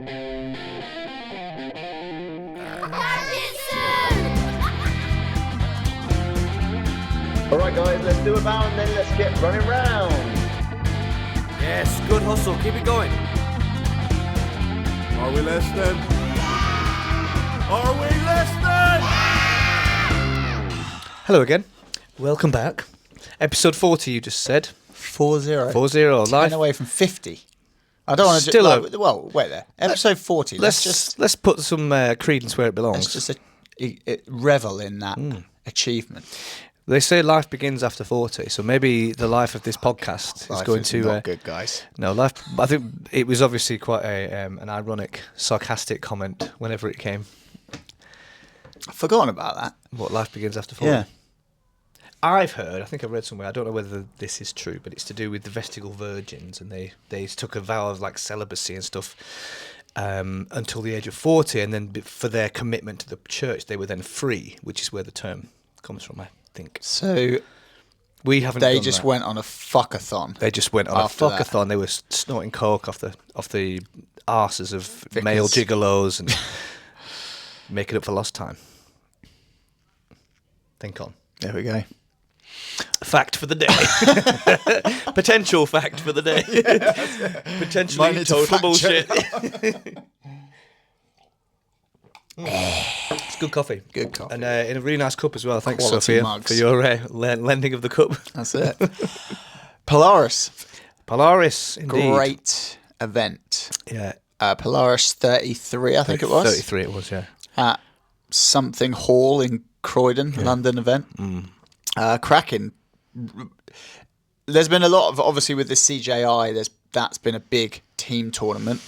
Alright guys, let's do a bow and then let's get running round. Yes, good hustle, keep it going. Are we listening? Are we listening? Hello again, welcome back. Episode 40 you just said. 4-0. 4-0, 10 live. away from 50. I don't want to Still well, wait there. Episode 40. Let's put some credence where it belongs. Let's just revel in that achievement. They say life begins after 40, so maybe the life of this podcast is going to... not good, guys. No, life. I think it was obviously quite an ironic, sarcastic comment whenever it came. I've forgotten about that. What, life begins after 40? Yeah. I've heard, I think I read somewhere, I don't know whether this is true, but it's to do with the vestigal virgins, and they took a vow of like celibacy and stuff until the age of 40, and then for their commitment to the church, they were then free, which is where the term comes from, I think. So we haven't. They done just that. went on a fuckathon. They just went on after a fuckathon. They were snorting coke off the arses of male gigolos and making up for lost time. Think on. There we go. Fact for the day. Potential fact for the day. Yeah, potentially total bullshit. It's good coffee. Good coffee. And in a really nice cup as well. Thanks, Quality Sophia, mugs. for your lending of the cup. That's it. Polaris. Polaris, indeed. Great event. Yeah. Polaris 33, I think it was. 33 it was, yeah. At something hall in Croydon, London event. Cracking. There's been a lot of, obviously with the CJI, that's been a big team tournament,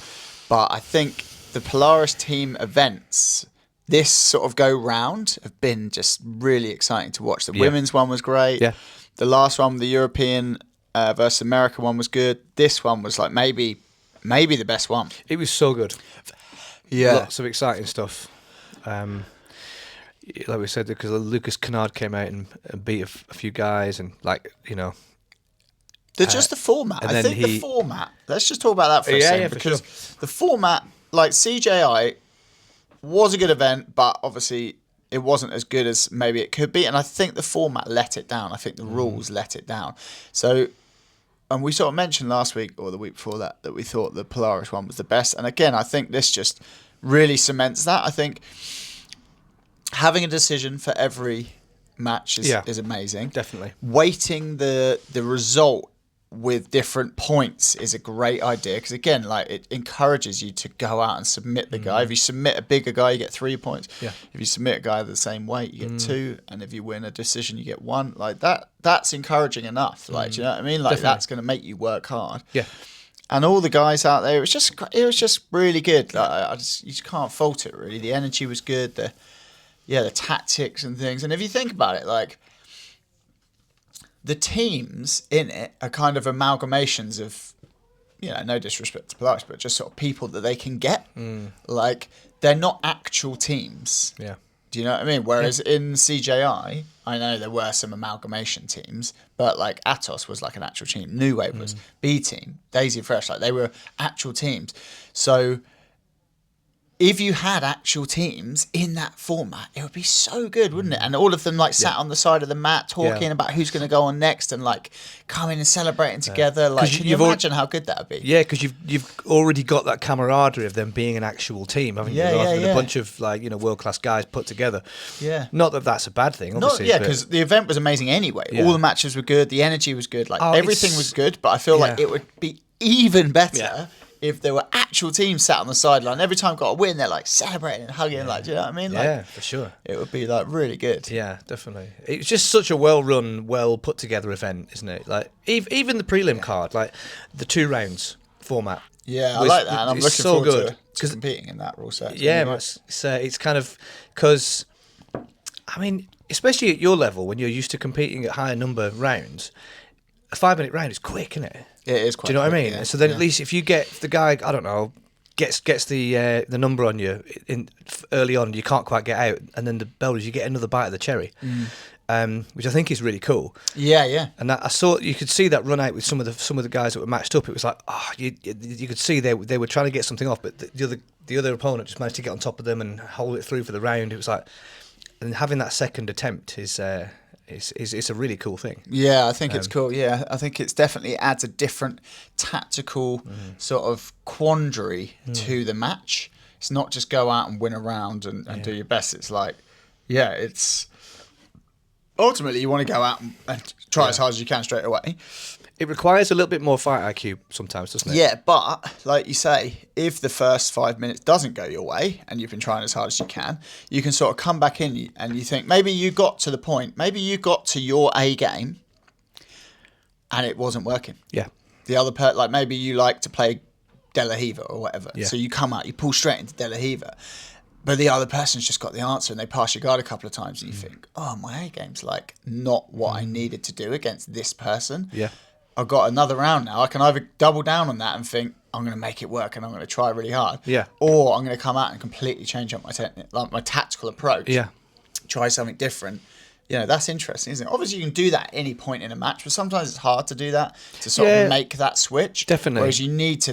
but I think the Polaris team events this sort of go round have been just really exciting to watch. The women's one was great. Yeah. The last one, the European versus America one, was good. This one was like maybe the best one. It was so good. Yeah. Lots of exciting stuff. Like we said, because Lucas Kennard came out and beat a few guys, and Just the format. and I then think the format. Let's just talk about that for a second. Yeah, for because sure. the format, like CJI, was a good event, but obviously it wasn't as good as maybe it could be. And I think the format let it down. I think the rules let it down. So, and we sort of mentioned last week or the week before that we thought the Polaris one was the best. And again, I think this just really cements that. I think having a decision for every match is amazing. Definitely. Weighting the result with different points is a great idea, because again, like, it encourages you to go out and submit the guy. If you submit a bigger guy, you get 3 points. Yeah. If you submit a guy of the same weight, you get 2, and if you win a decision, you get 1. Like that's encouraging enough. Like, do you know what I mean? Like, Definitely. that's going to make you work hard. Yeah. And all the guys out there, it was just really good. Like, you just can't fault it, really. The energy was good. The tactics and things. And if you think about it, like, the teams in it are kind of amalgamations of, no disrespect to Polaris, but just sort of people that they can get. Like, they're not actual teams. Yeah. Do you know what I mean? Whereas in CJI, I know there were some amalgamation teams, but like Atos was like an actual team. New Wave was B team. Daisy Fresh, like, they were actual teams. So if you had actual teams in that format, it would be so good, wouldn't it? And all of them sat on the side of the mat talking about who's going to go on next, and like coming and celebrating together. Like, can you imagine how good that would be? Yeah, because you've already got that camaraderie of them being an actual team, haven't you? Rather than a bunch of world class guys put together. Yeah. Not that that's a bad thing, obviously. Because the event was amazing anyway. Yeah. All the matches were good. The energy was good. Like, everything it's- was good. But I feel like Yeah. it would be even better Yeah. if there were actual teams sat on the sideline. Every time got a win, they're like celebrating and hugging. Like, do you know what I mean? Like, Yeah, for sure. it would be like really good. Yeah, definitely. It's just such a well-run, well-put-together event, isn't it? Like, even the prelim card, like the 2 rounds format. Yeah, I like that, and I'm it's looking so forward good. to competing in that rule set. Yeah, it's kind of because, I mean, especially at your level, when you're used to competing at higher number rounds, a 5-minute round is quick, isn't it? It is quite. Do you know what I quick, mean? yeah. So then at least if you get the guy, I don't know, gets the number on you early on, you can't quite get out, and then the bell is you get another bite of the cherry. which I think is really cool. Yeah. And I saw you could see that run out with some of the guys that were matched up. It was like, you could see they were trying to get something off, but the other opponent just managed to get on top of them and hold it through for the round. It was like, and having that second attempt is a really cool thing. Yeah, I think it's cool. Yeah, I think it's definitely adds a different tactical sort of quandary to the match. It's not just go out and win a round and do your best. It's like, it's ultimately you want to go out and try as hard as you can straight away. It requires a little bit more fight IQ sometimes, doesn't it? Yeah, but like you say, if the first 5 minutes doesn't go your way and you've been trying as hard as you can sort of come back in and you think maybe you got to the point, maybe you got to your A game and it wasn't working. Yeah. The other like maybe you like to play De La Riva or whatever. Yeah. So you come out, you pull straight into De La Riva. But the other person's just got the answer and they pass your guard a couple of times and you think, oh, my A game's like not what I needed to do against this person. Yeah. I've got another round now. I can either double down on that and think I'm going to make it work and I'm going to try really hard. Yeah. Or I'm going to come out and completely change up my tactical approach. Yeah. Try something different. That's interesting, isn't it? Obviously, you can do that at any point in a match, but sometimes it's hard to do that, to sort of make that switch. Definitely. Whereas you need to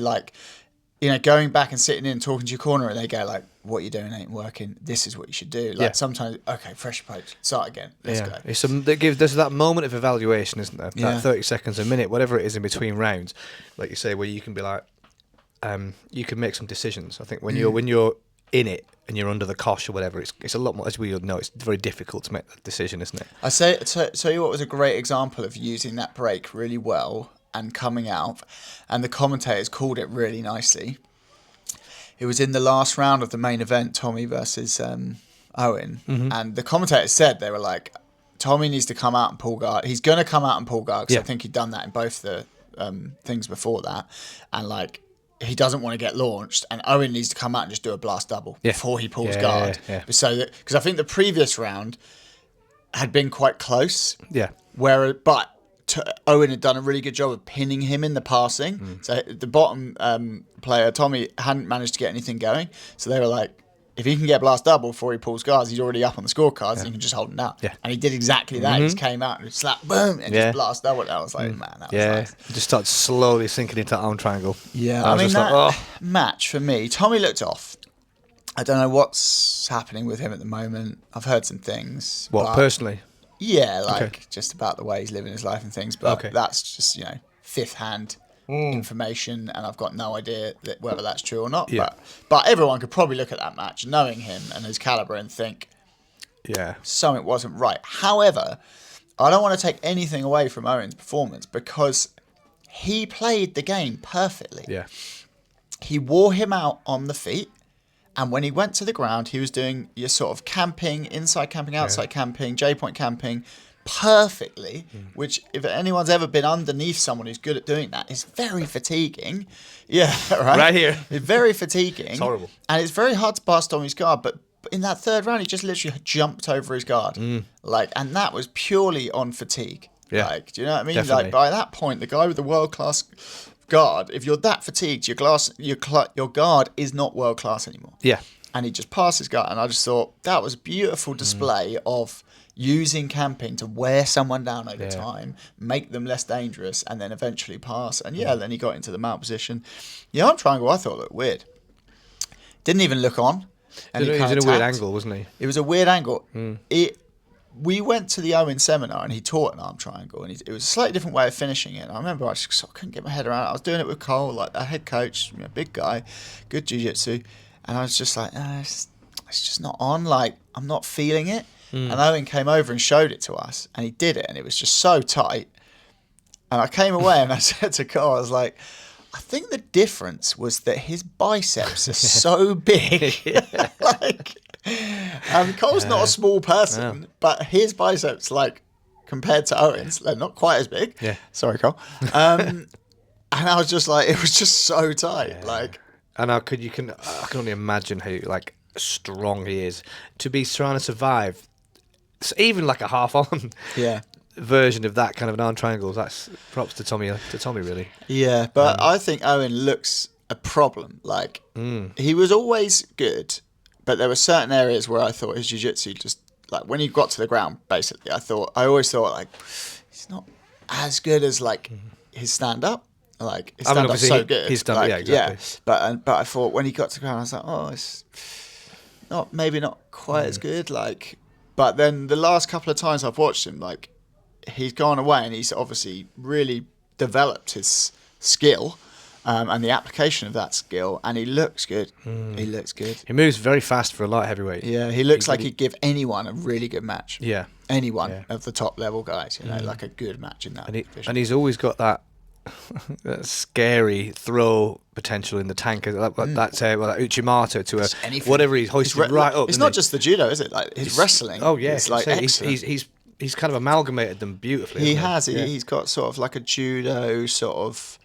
going back and sitting in, talking to your corner, and they go like, "What you're doing ain't working. This is what you should do." Sometimes, okay, fresh approach, start again. Let's go. There's that moment of evaluation, isn't there? Yeah. That 30 seconds, a minute, whatever it is in between rounds, like you say, where you can be like, you can make some decisions. I think when you're in it and you're under the cosh or whatever, it's a lot more, as we all know, it's very difficult to make that decision, isn't it? I tell you what was a great example of using that break really well and coming out, and the commentators called it really nicely. It was in the last round of the main event, Tommy versus Owen, and the commentators said, they were like, Tommy needs to come out and pull guard. He's going to come out and pull guard, because I think he'd done that in both the things before that, and like, he doesn't want to get launched, and Owen needs to come out and just do a blast double before he pulls guard. So because I think the previous round had been quite close. Yeah. But Owen had done a really good job of pinning him in the passing. So the bottom player, Tommy, hadn't managed to get anything going. So they were like, if he can get blast double before he pulls guards, he's already up on the scorecards and he can just hold him down. Yeah. And he did exactly that. He just came out and slapped, boom, and just blast double. And I was like, man, that was nice. Just started slowly sinking into arm triangle. Yeah, I mean, that match for me, Tommy looked off. I don't know what's happening with him at the moment. I've heard some things. What, personally? Yeah, just about the way he's living his life and things. But that's just, fifth hand information, and I've got no idea whether that's true or not. Yeah. But everyone could probably look at that match, knowing him and his caliber, and think, something wasn't right. However, I don't want to take anything away from Owen's performance, because he played the game perfectly. Yeah. He wore him out on the feet, and when he went to the ground, he was doing your sort of camping, inside camping, outside camping, J-point camping, perfectly, which if anyone's ever been underneath someone who's good at doing that, is very fatiguing. Yeah, right? Right here. It's very fatiguing. It's horrible. And it's very hard to blast on his guard, but in that third round, he just literally jumped over his guard. And that was purely on fatigue. Yeah. Do you know what I mean? Definitely. By that point, the guy with the world-class guard, if you're that fatigued, your guard is not world-class anymore. Yeah. And he just passed his guard, and I just thought that was a beautiful display of using camping to wear someone down over time, make them less dangerous, and then eventually pass. And then he got into the mount position. The arm triangle, I thought, looked weird. Didn't even look on. And he was in a weird angle, wasn't he? It was a weird angle. We went to the Owen seminar, and he taught an arm triangle, and it was a slightly different way of finishing it. And I remember I just couldn't get my head around it. I was doing it with Cole, like the head coach, big guy, good jiu-jitsu, and I was just like, it's just not on. Like, I'm not feeling it. And Owen came over and showed it to us, and he did it, and it was just so tight. And I came away and I said to Cole, I was like, I think the difference was that his biceps are so big. Cole's not a small person, but his biceps, compared to Owen's, they're not quite as big. Yeah. Sorry, Cole. And I was just like, it was just so tight. Yeah. And I can only imagine how strong he is to be trying to survive. Even a half on version of that kind of an arm triangle. That's props to Tommy really. Yeah, but I think Owen looks a problem. He was always good, but there were certain areas where I thought his jiu-jitsu just like when he got to the ground, basically, I always thought like he's not as good as like his stand up. Like his stand up's so good. His stand-up, like, yeah, exactly. Yeah, but I thought when he got to the ground, I was like, oh, it's maybe not quite as good. Like, but then the last couple of times I've watched him, like he's gone away and he's obviously really developed his skill. And the application of that skill, and he looks good. He looks good. He moves very fast for a light heavyweight. Yeah, he looks like he'd give anyone a really good match. Yeah. Anyone of the top level guys, like a good match in that division. And he's always got that scary throw potential in the tank. That Uchimata to whatever he's hoisted right up. It's not just the judo, is it? Like his wrestling. Oh yeah, it's like he's kind of amalgamated them beautifully. He has. He's got sort of like a judo sort of.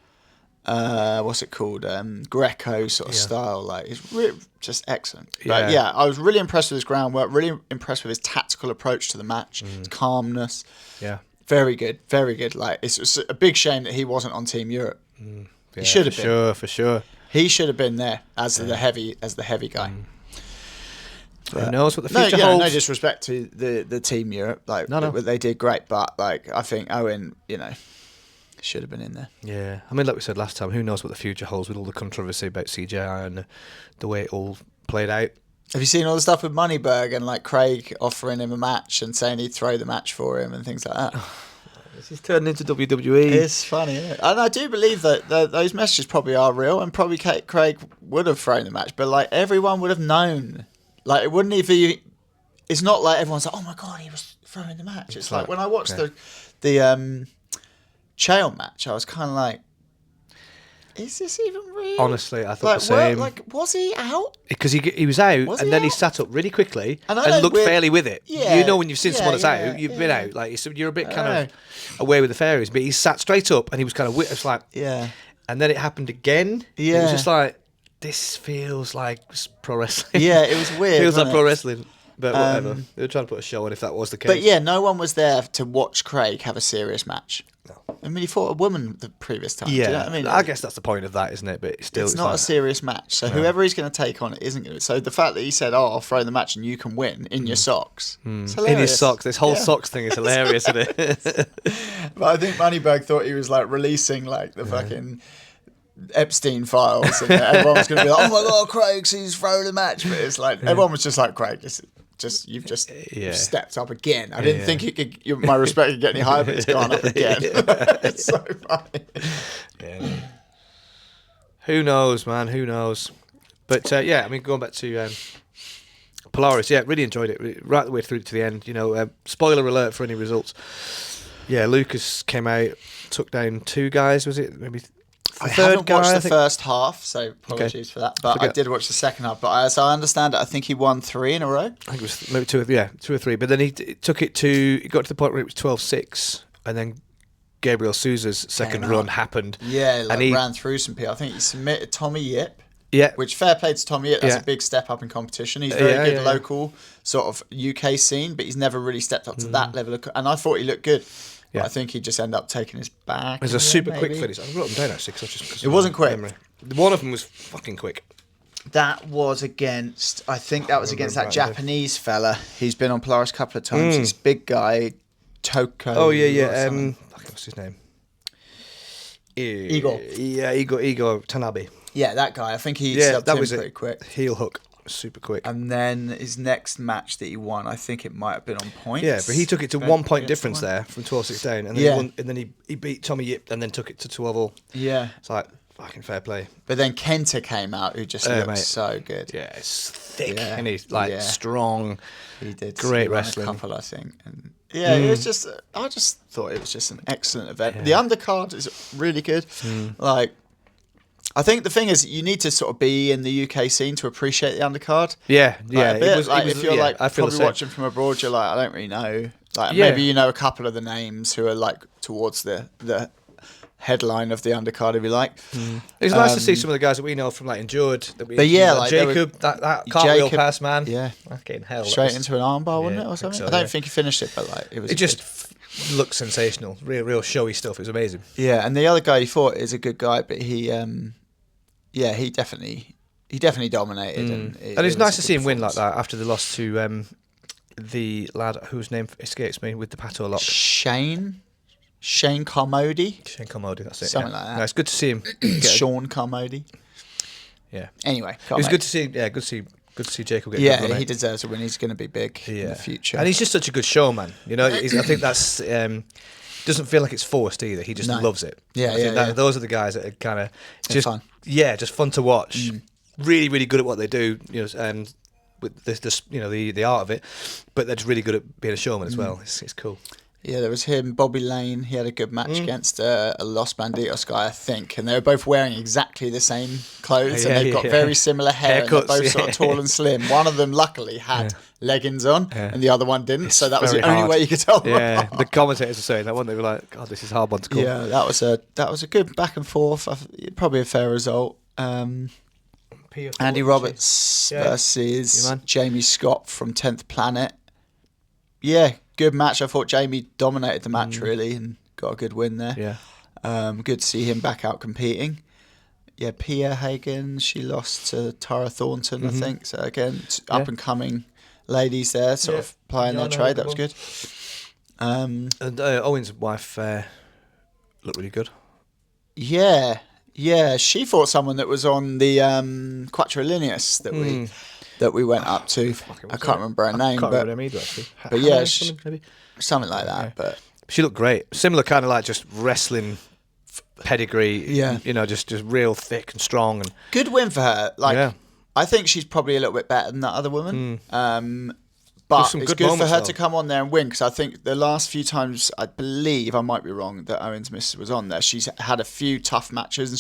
What's it called? Greco sort of style. Like it's really just excellent. But yeah, I was really impressed with his groundwork. Really impressed with his tactical approach to the match. His calmness. Yeah, very good. Like it's a big shame that he wasn't on Team Europe. Yeah, he should have been. For sure. He should have been there as the heavy guy. Who knows what the future holds? No disrespect to the Team Europe. Like no. They did great, but like I think Owen, should have been in there. Yeah, I mean, like we said last time, who knows what the future holds with all the controversy about CJI and the way it all played out. Have you seen all the stuff with Moneyberg and like Craig offering him a match and saying he'd throw the match for him and things like that? This is turning into WWE. It's funny, isn't it? And I do believe that those messages probably are real, and probably Craig would have thrown the match, but like everyone would have known. Like it wouldn't even. It's not like everyone's like, oh my god, he was throwing the match. It's like when I watched the Chael match, I was kind of like, is this even real? Honestly, I thought the same. Was he out? Because he was out, and then he sat up really quickly and looked fairly with it. Yeah, when you've seen someone that's out, you've been out. Like you're a bit kind of away with the fairies, but he sat straight up, and he was kind of it's like, and then it happened again. Yeah, it was just like, this feels like pro wrestling. Yeah, it was weird. Feels like pro wrestling. But whatever. They were trying to put a show on if that was the case. But yeah, no one was there to watch Craig have a serious match. No. I mean, he fought a woman the previous time. Yeah. Do you know what I mean? I guess that's the point of that, isn't it? But it's not a serious match. So whoever he's going to take on it isn't going to. So the fact that he said, I'll throw the match and you can win in your socks. It's hilarious. In his socks. This whole socks thing is hilarious, isn't it? But I think Moneyberg thought he was like releasing like the fucking Epstein files. And everyone was going to be like, oh my God, Craig's he's throwing the match. But it's like, everyone was just like, Craig, you've stepped up again. I didn't think my respect could get any higher, but it's gone up again. It's so funny. Yeah. Who knows, man? Who knows? But I mean, going back to Polaris, really enjoyed it right the way through to the end. Spoiler alert for any results. Yeah, Lucas came out, took down 2 guys. Was it maybe? I haven't watched the first half, so apologies for that. But I did watch the second half. But so I understand it. I think he won 3 in a row. I think it was maybe 2 or 3. But then he got to the point where it was 12-6, and then Gabriel Souza's second run happened. Yeah, and he ran through some people. I think he submitted Tommy Yip. Yeah. Which fair play to Tommy Yip. That's a big step up in competition. He's very good local sort of UK scene, but he's never really stepped up to that level. And I thought he looked good. Yeah. I think he just ended up taking his back. It was a super quick finish. I wrote them down actually because it wasn't quick. Memory. One of them was fucking quick. That was against that Japanese fella. He's been on Polaris a couple of times. He's a big guy, Toko. Oh yeah. What's his name? Igor. Yeah, Igor Tanabe. Yeah, that guy. I think he stepped in pretty quick. Heel hook. Super quick. And then his next match that he won, I think it might have been on points. Yeah, but he took it to 1 point difference there from 12-6 down, and then he won, and then he beat Tommy Yip, and then took it to 12-all. Yeah, it's like fucking fair play. But then Kenta came out, who just looks so good. Yeah, it's thick and he's strong. He did great wrestling. A couple, I think. And it was just. I just thought it was just an excellent event. Yeah. The undercard is really good. Like. I think the thing is, you need to sort of be in the UK scene to appreciate the undercard. Yeah. If you're probably watching from abroad, you're like, I don't really know. Like maybe you know a couple of the names who are like towards the headline of the undercard, if you like. It's nice to see some of the guys that we know from like Endured. Jacob, that cartwheel pass, man. Yeah, fucking hell. Straight into an armbar, wasn't it, or something? I don't think he finished it, but like it was. It just looked sensational. Real showy stuff. It was amazing. Yeah, and the other guy he fought is a good guy, but he definitely dominated. And it's nice to see him win like that after the loss to the lad whose name escapes me with the Pato lock. Shane Carmody. Shane Carmody, that's it. Something like that. No, it's good to see him. Sean Carmody. Yeah. Anyway, It was good to see. Yeah, good to see Jacob get. Yeah, good run, he deserves a win. He's going to be big in the future. And he's just such a good showman. You know, I think that's doesn't feel like it's forced either. He just loves it. Yeah, I think yeah. those are the guys that are kind of just fun. Yeah, just fun to watch. Really, really good at what they do. You know, and with this you know, the art of it, but they're just really good at being a showman as well. It's cool. Yeah, there was him, Bobby Lane. He had a good match against a Los Banditos guy, I think. And they were both wearing exactly the same clothes. And they've got very similar hair. Haircuts, and they're both sort of tall and slim. One of them, luckily, had leggings on, and the other one didn't. So that was the only way you could tell them apart. The commentators were saying that one. They were like, "God, this is a hard one to call." Yeah, that was a good back and forth. Probably a fair result. Andy Roberts versus Jamie Scott from 10th Planet. Yeah, good match. I thought Jamie dominated the match really and got a good win there. Yeah. Good to see him back out competing. Yeah, Pia Hagen, she lost to Tara Thornton, I think. So again, up and coming ladies there, sort of playing their trade. That was good. And Owen's wife looked really good. Yeah, she fought someone that was on the Quattrolineus that we went up to. I can't remember her name, can't remember them either, actually. But yeah, something like that. But she looked great. Similar kind of like just wrestling pedigree. Yeah, you know, just real thick and strong and good win for her. Like, I think she's probably a little bit better than that other woman. But it's good for her to come on there and win, because I think the last few times, I believe, I might be wrong, that Owen's Miss was on there, she's had a few tough matches and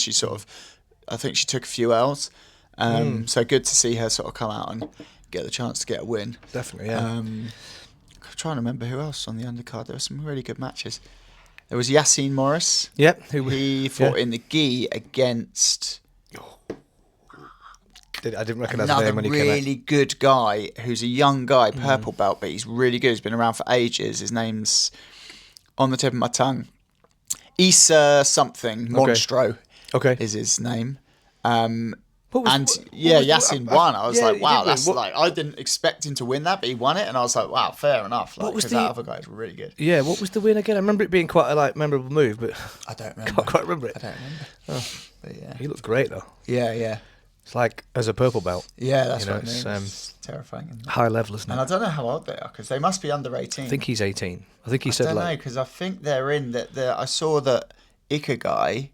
I think she took a few L's. So good to see her sort of come out and get the chance to get a win. Definitely, yeah. I'm trying to remember who else on the undercard. There were some really good matches. There was Yassine Morris. Yep. He fought in the gi against... I didn't recognise the name when he came out. Another really good guy who's a young guy, purple belt, but he's really good. He's been around for ages. His name's on the tip of my tongue. Issa something, Monstro is his name. Yassine won. I was like, wow, that's like, I didn't expect him to win that, but he won it, and I was like, wow, fair enough. Like, because that other guy's really good. Yeah, what was the win again? I remember it being quite a memorable move, but I don't remember. Can't quite remember it. I don't remember. Oh. But yeah, he looks great though. Yeah. It's like as a purple belt. Yeah, that's what I mean. It's terrifying. Isn't it? High level, isn't it? And I don't know how old they are, because they must be under 18. I think he's 18. I think he said I don't know, because I think they're in that. I saw that the Ikigai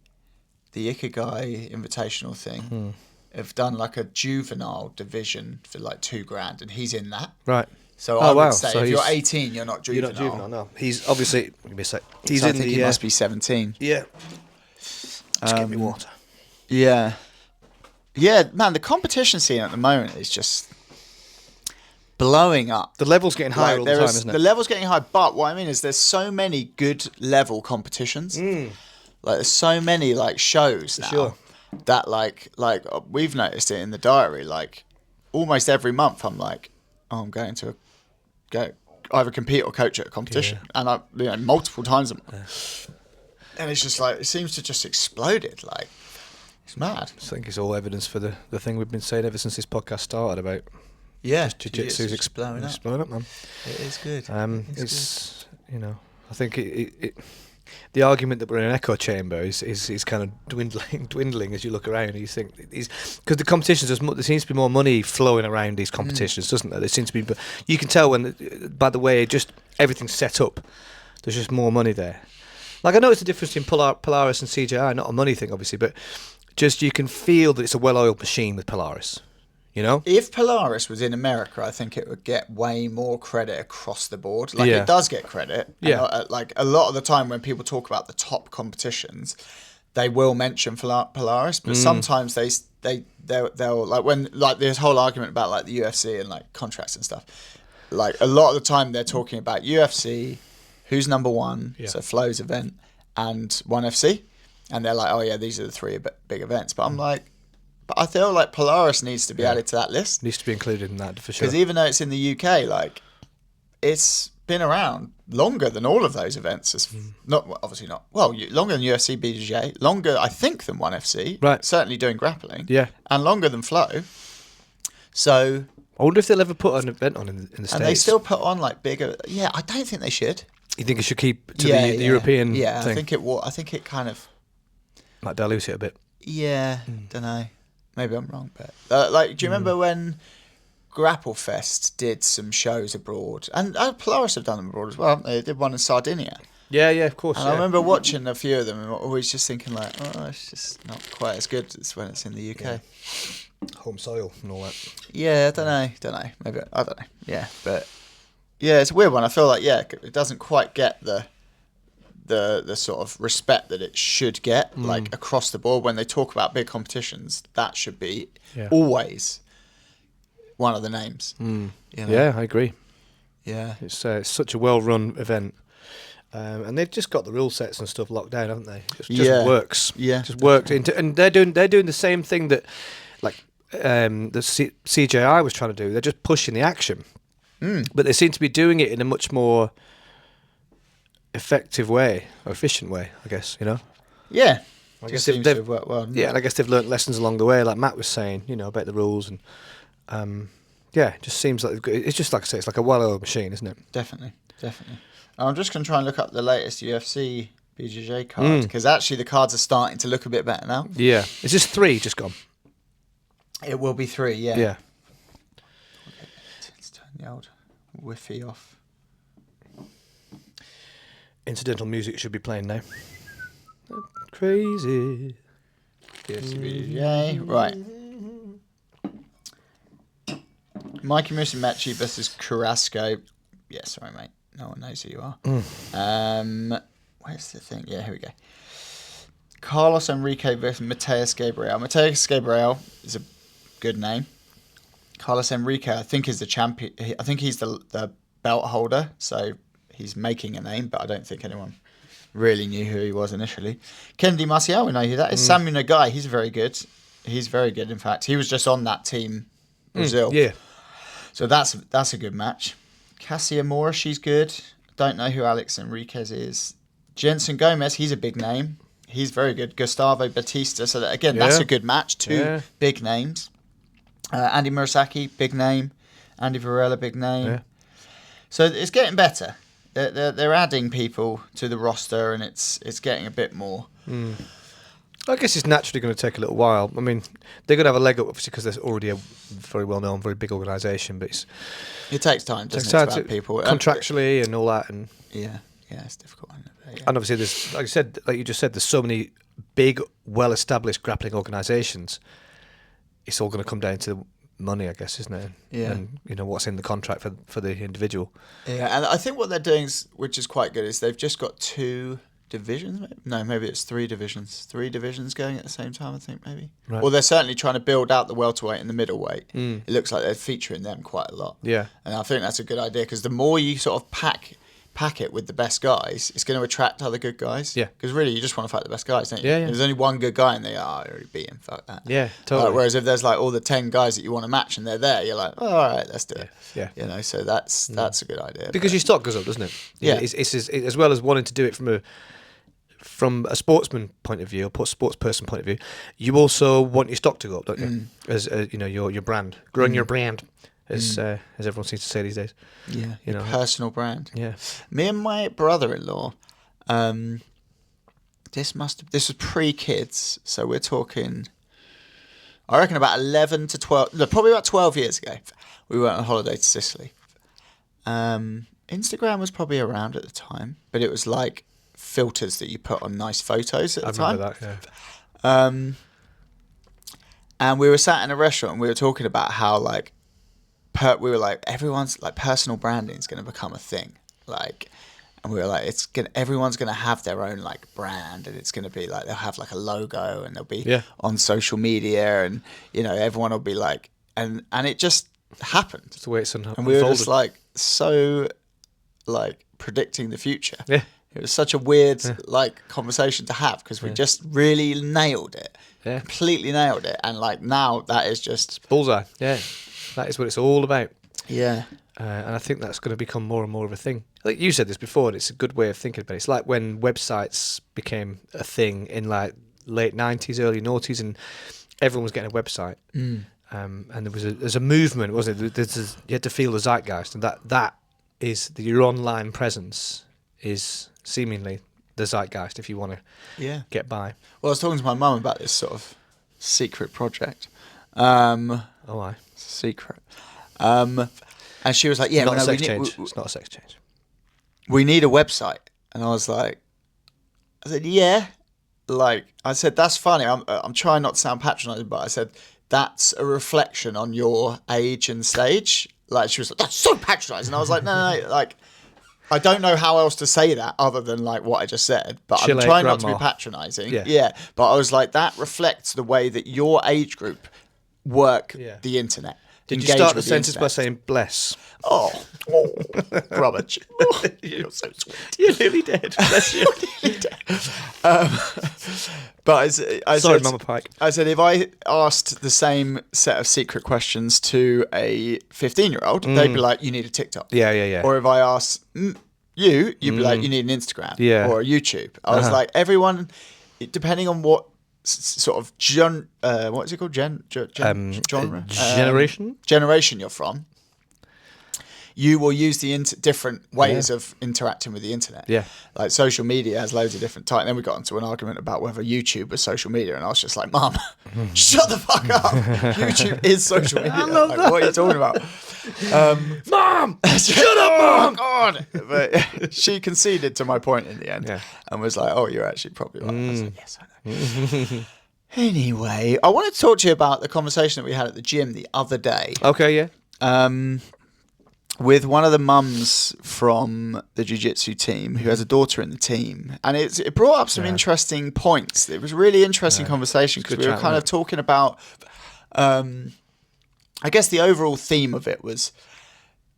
Invitational thing, have done like a juvenile division for like $2,000, and he's in that. Right. So I would say if you're 18, you're not juvenile. You're not juvenile, no. He's obviously. Give me a sec. He's so I think he must be 17. Yeah. Just get me water. Yeah. Yeah, man, the competition scene at the moment is just blowing up. The level's getting higher all the time, isn't it? The level's getting high, but what I mean is there's so many good level competitions. Like there's so many like shows now that like we've noticed it in the diary. Like almost every month, I'm like, I'm going to go either compete or coach at a competition, and multiple times a month. And it's just like it seems to just exploded. Like. It's mad. I think it's all evidence for the thing we've been saying ever since this podcast started about Jiu-Jitsu's exploding up, man. It is good. It's good. I think the argument that we're in an echo chamber is kind of dwindling as you look around and you think because the competitions there seems to be more money flowing around these competitions, doesn't there? There seems to be, but you can tell by the way just everything's set up. There's just more money there. Like I know it's a difference between Polaris and CJI, not a money thing obviously, but. Just you can feel that it's a well-oiled machine with Polaris, you know? If Polaris was in America, I think it would get way more credit across the board. Like it does get credit. Yeah. Like a lot of the time when people talk about the top competitions, they will mention Polaris, but sometimes they'll like when like there's whole argument about like the UFC and like contracts and stuff. Like a lot of the time they're talking about UFC, who's number one, so Flow's event, and ONE FC. And they're like, oh yeah, these are the three big events. But I'm like, but I feel like Polaris needs to be added to that list. Needs to be included in that for sure. Because even though it's in the UK, like, it's been around longer than all of those events. It's obviously not. Well, longer than UFC, BJJ. Longer, I think, than ONE FC. Right. Certainly doing grappling. Yeah. And longer than Flow. So I wonder if they'll ever put an event on in the States. And they still put on like bigger. Yeah, I don't think they should. You think it should keep to the European thing? Yeah, I think it will. I think it kind of might dilute it a bit. Yeah, don't know. Maybe I'm wrong, but like, do you remember when Grapple Fest did some shows abroad, and Polaris have done them abroad as well? They did one in Sardinia. Yeah, of course. And I remember watching a few of them and always just thinking like, oh, it's just not quite as good as when it's in the UK. Yeah. Home soil and all that. Yeah, I don't know. Maybe I don't know. Yeah, but yeah, it's a weird one. I feel like it doesn't quite get the sort of respect that it should get, like across the board. When they talk about big competitions, that should be always one of the names. You know? Yeah, I agree. Yeah, it's such a well-run event, and they've just got the rule sets and stuff locked down, haven't they? It just works. Yeah, just worked into, and they're doing the same thing that like the CJI was trying to do. They're just pushing the action, but they seem to be doing it in a much more effective way or efficient way, I guess, you know. Yeah, I guess they've worked well. Yeah, and I guess they've learnt lessons along the way, like Matt was saying, you know, about the rules, and it just seems like it's just like I say, it's like a well-oiled machine, isn't it? Definitely. I'm just going to try and look up the latest UFC BJJ card because actually the cards are starting to look a bit better now. Yeah, is this 3 just gone? It will be 3. Yeah. Yeah. Let's turn the old Wi-Fi off. Incidental music should be playing now. Crazy. BJJ. Right. Mikey Musumeci versus Carrasco. Yeah, sorry, mate. No one knows who you are. Where's the thing? Yeah, here we go. Carlos Enrique versus Mateus Gabriel. Mateus Gabriel is a good name. Carlos Enrique, I think, is the champion. I think he's the belt holder, so he's making a name, but I don't think anyone really knew who he was initially. Kennedy Marcial, we know who that is. Samu Nagai, he's very good. He's very good, in fact. He was just on that team, Brazil. Yeah. So that's a good match. Cassia Mora, she's good. Don't know who Alex Enriquez is. Jensen Gomez, he's a big name. He's very good. Gustavo Batista. So that's a good match. Two big names. Andy Murasaki, big name. Andy Varela, big name. Yeah. So it's getting better. They're adding people to the roster, and it's getting a bit more. I guess it's naturally going to take a little while. I mean, they're going to have a leg up, obviously, because they're already a very well-known, very big organisation. But it takes time, doesn't it, to add people contractually and all that, and yeah, it's difficult. Yeah. And obviously, there's like you just said, there's so many big, well-established grappling organisations. It's all going to come down to money, I guess, isn't it? Yeah. And what's in the contract for the individual. Yeah, and I think what they're doing, which is quite good, is they've just got 2 divisions. No, maybe it's 3 divisions. 3 divisions going at the same time, I think, maybe. Right. Well, they're certainly trying to build out the welterweight and the middleweight. It looks like they're featuring them quite a lot. Yeah. And I think that's a good idea, because the more you sort of pack it with the best guys, it's going to attract other good guys. Yeah. Because really, you just want to fight the best guys, don't you? Yeah. If there's only one good guy and I already beat him, fuck that. Yeah, totally. Whereas if there's like all the 10 guys that you want to match and they're there, you're like, oh, all right, let's do it. Yeah. So that's a good idea. Because your stock goes up, doesn't it? Yeah. It's as well as wanting to do it from a sportsman point of view, or sports person point of view, you also want your stock to go up, don't you? As your brand, growing your brand, as everyone seems to say these days. Yeah, your personal brand. Yeah. Me and my brother-in-law, this was pre-kids, so we're talking, I reckon about 11 to 12, no, probably about 12 years ago, we went on holiday to Sicily. Instagram was probably around at the time, but it was like filters that you put on nice photos at the time. I remember that, yeah. And we were sat in a restaurant and we were talking about how we were like, everyone's like, personal branding is going to become a thing. Like, and we were like, everyone's going to have their own like brand, and it's going to be like, they'll have like a logo, and they'll be on social media, and everyone will be like, and it just happened. It's the way it's unfolded. And we were just like, so like predicting the future. Yeah. It was such a weird like conversation to have, because we just really nailed it. Yeah. Completely nailed it. And like now that is just bullseye. Yeah. That is what it's all about. Yeah. And I think that's going to become more and more of a thing. Like you said this before, and it's a good way of thinking about it. It's like when websites became a thing in like late 90s, early noughties, and everyone was getting a website. and there's a movement, wasn't it? You had to feel the zeitgeist, and that is your online presence is seemingly the zeitgeist if you want to get by. Well, I was talking to my mum about this sort of secret project. Secret. And she was like, "Yeah, not a sex change. It's not a sex change. We need a website." And I said, "Yeah." Like I said, that's funny. I'm trying not to sound patronising, but I said that's a reflection on your age and stage. Like she was like, "That's so patronising." And I was like, no, like I don't know how else to say that other than like what I just said. But I'm trying not to be patronising. Yeah. But I was like, that reflects the way that your age group work the internet. Did you start the sentence by saying bless? Oh, rubbish. You're so sweet. You're nearly dead. Bless you. Nearly dead. But I Sorry, said, Mama Pike. I said, if I asked the same set of secret questions to a 15-year-old, they'd be like, you need a TikTok. Yeah. Or if I asked you'd be like, you need an Instagram or a YouTube. I was like, everyone, depending on what sort of what is it called? Genre? Generation you're from. You will use the different ways of interacting with the internet. Yeah. Like social media has loads of different types. Then we got into an argument about whether YouTube was social media, and I was just like, Mum, shut the fuck up. YouTube is social media. I love that. What are you talking about? Mom! Shut up, Mom! God. But she conceded to my point in the end and was like, oh, you're actually probably right. I was like, yes, I know. Anyway, I want to talk to you about the conversation that we had at the gym the other day. Okay, yeah. With one of the mums from the Jiu-Jitsu team who has a daughter in the team. And it brought up some interesting points. It was a really interesting conversation because we were kind of talking about, I guess the overall theme of it was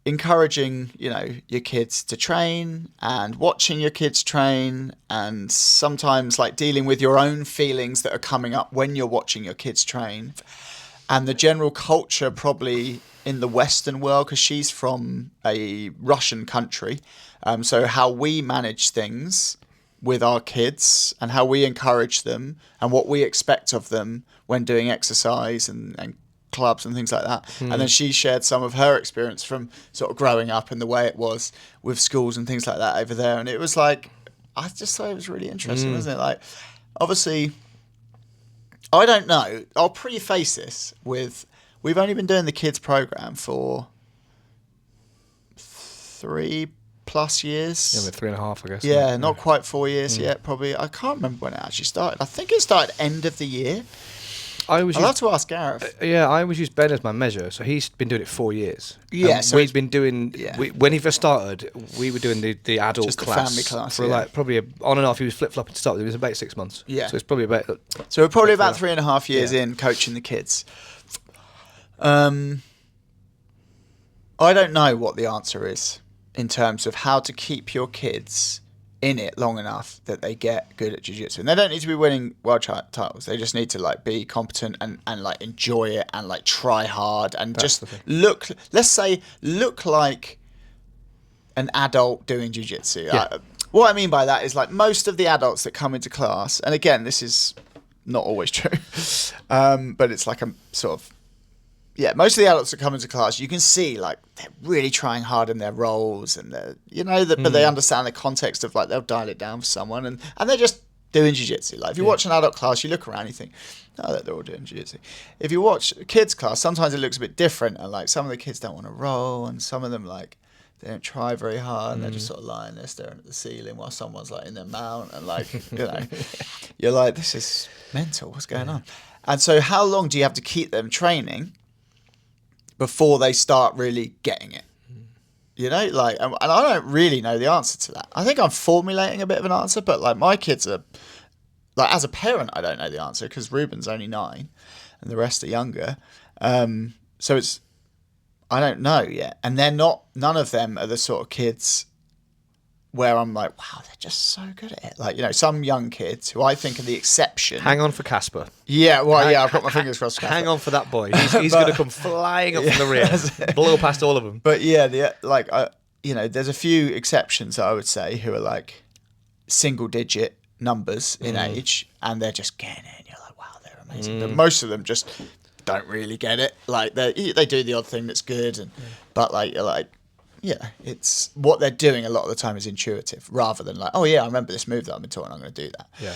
encouraging, your kids to train and watching your kids train, and sometimes like dealing with your own feelings that are coming up when you're watching your kids train, and the general culture probably in the Western world, because she's from a Russian country. So how we manage things with our kids and how we encourage them and what we expect of them when doing exercise and clubs and things like that. And then she shared some of her experience from sort of growing up and the way it was with schools and things like that over there. And it was like, I just thought it was really interesting, wasn't it? Like, obviously, I don't know. I'll preface this with, we've only been doing the kids program for 3+ years. Yeah, 3.5, I guess. Yeah, not quite 4 years yet, probably. I can't remember when it actually started. I think it started end of the year. I'll have to ask Gareth. I always use Ben as my measure, so he's been doing it 4 years. Yeah, so we've been doing. When he first started, we were doing the adult just class, the family class for like probably on and off. He was flip flopping to start with. It was about 6 months. Yeah, so it's probably about. So we're probably about 3.5 years in coaching the kids. I don't know what the answer is in terms of how to keep your kids in it long enough that they get good at jiu-jitsu. And they don't need to be winning world titles. They just need to like be competent and like enjoy it and like try hard and just look like an adult doing jiu-jitsu. Yeah. What I mean by that is like most of the adults that come into class, and again, this is not always true, but it's like a sort of, most of the adults that come into class, you can see like they're really trying hard in their roles, and they're, but they understand the context of like they'll dial it down for someone, and they're just doing jiu-jitsu. Like if you watch an adult class, you look around, you think, no, they're all doing jiu-jitsu. If you watch a kids class, sometimes it looks a bit different, and like some of the kids don't want to roll, and some of them like they don't try very hard, and they're just sort of lying there staring at the ceiling while someone's like in their mount, and like you're like, this is mental. What's going on? And so, how long do you have to keep them training before they start really getting it? And I don't really know the answer to that. I think I'm formulating a bit of an answer, but like my kids are, like as a parent, I don't know the answer because Ruben's only 9 and the rest are younger. So I don't know yet. And none of them are the sort of kids where I'm like, wow, they're just so good at it. Like, some young kids who I think are the exception. Hang on for Casper. Yeah, I've got my fingers crossed for Casper. Hang on for that boy. He's going to come flying up from the rear, blow past all of them. But there's a few exceptions I would say who are like single digit numbers in age, and they're just getting it. And you're like, wow, they're amazing. But most of them just don't really get it. Like they do the odd thing that's good, but it's what they're doing a lot of the time is intuitive rather than like, oh yeah, I remember this move that I've been taught and I'm going to do that. Yeah.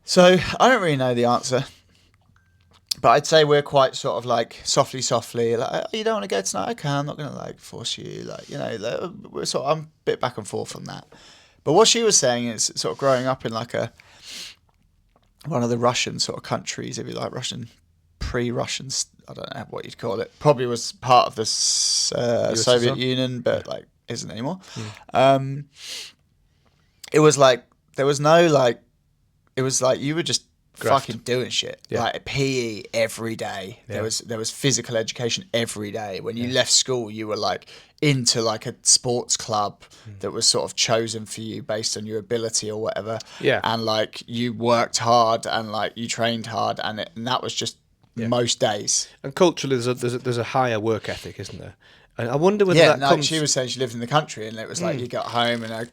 So I don't really know the answer, but I'd say we're quite sort of like softly, like, oh, you don't want to go tonight? Okay, I'm not going to like force you. Like, you know, we're sort of, I'm a bit back and forth on that. But what she was saying is sort of growing up in like one of the Russian sort of countries, if you like, pre-Russian, I don't know what you'd call it. Probably was part of the Soviet Union, but like isn't anymore. It was like there was no like. It was like you were just fucking doing shit. Yeah. Like PE every day. Yeah. There was physical education every day. When you left school, you were like into like a sports club that was sort of chosen for you based on your ability or whatever. Yeah. And like you worked hard and like you trained hard, and that was just most days. And culturally, there's a higher work ethic, isn't there? And I wonder whether that comes... she was saying she lived in the country, and it was like you got home and her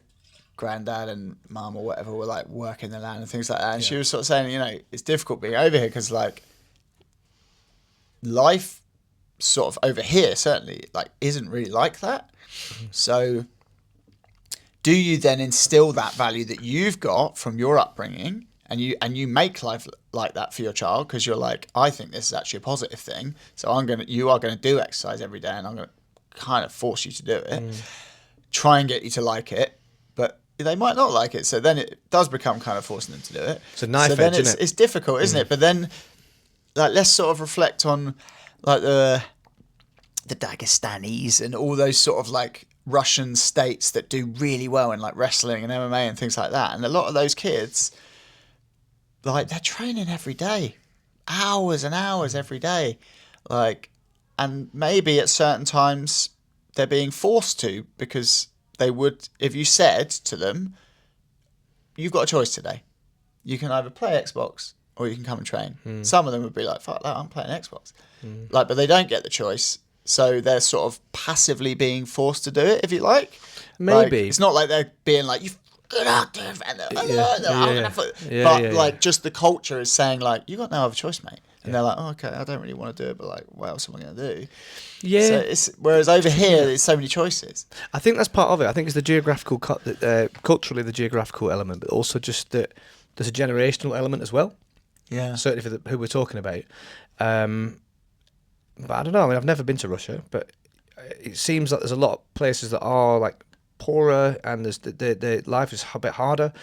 granddad and mum or whatever were like working the land and things like that. And she was sort of saying, you know, it's difficult being over here because like life sort of over here certainly like isn't really like that. So do you then instill that value that you've got from your upbringing and you make life like that for your child because you're like, I think this is actually a positive thing, so you are going to do exercise every day and I'm going to kind of force you to do it, try and get you to like it, but they might not like it, so then it does become kind of forcing them to do it. It's a knife so then edge, isn't it? It's difficult, isn't it? But then, like, let's sort of reflect on like the Dagestanis and all those sort of like Russian states that do really well in like wrestling and MMA and things like that. And a lot of those kids, like, they're training every day, hours and hours every day, like, and maybe at certain times they're being forced to because they would, if you said to them, you've got a choice today. You can either play Xbox or you can come and train. Some of them would be like, fuck that, I'm playing Xbox. Like, but they don't get the choice. So they're sort of passively being forced to do it, if you like. Maybe. Like, it's not like they're being like, you've got active and like just the culture is saying like, you got no other choice, mate. And they're like, oh, okay, I don't really want to do it, but like, what else am I going to do? Yeah. So whereas over here, there's so many choices. I think that's part of it. I think it's the geographical, culturally the geographical element, but also just that there's a generational element as well. Yeah. Certainly for who we're talking about. But I don't know. I mean, I've never been to Russia, but it seems like there's a lot of places that are like poorer and there's the life is a bit harder.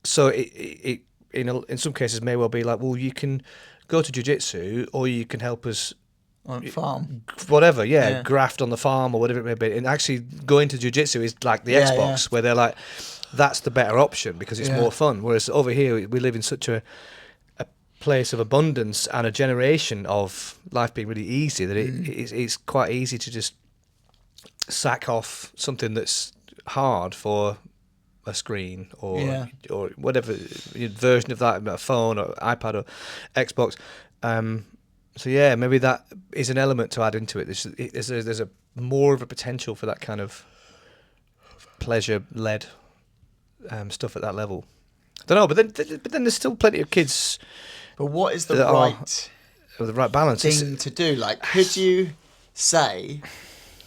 So it in some cases may well be like, well, you can go to jiu-jitsu or you can help us On a farm. whatever, graft on the farm or whatever it may be. And actually going to jiu-jitsu is like the Xbox where they're like, that's the better option because it's more fun. Whereas over here, we live in such a place of abundance and a generation of life being really easy that it's quite easy to just sack off something that's hard for a screen or whatever version of that, a phone or iPad or Xbox. So yeah, maybe that is an element to add into it. There's a more of a potential for that kind of pleasure-led stuff at that level. I don't know, but then there's still plenty of kids. But what is the right balance thing to do? Like, could you say?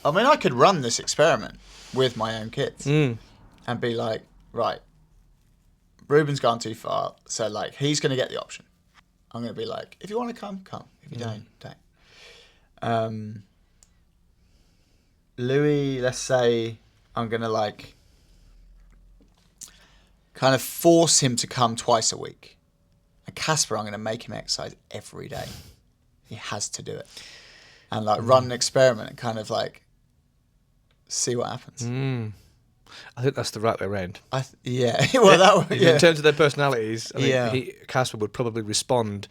I mean, I could run this experiment with my own kids and be like, right, Ruben's gone too far, so like he's going to get the option. I'm going to be like, if you want to come. If you don't. Louis, let's say I'm going to like kind of force him to come twice a week. And Casper, I'm going to make him exercise every day. He has to do it. And like run an experiment and kind of like see what happens. I think that's the right way around. Well, that would, in terms of their personalities, I think Casper would probably respond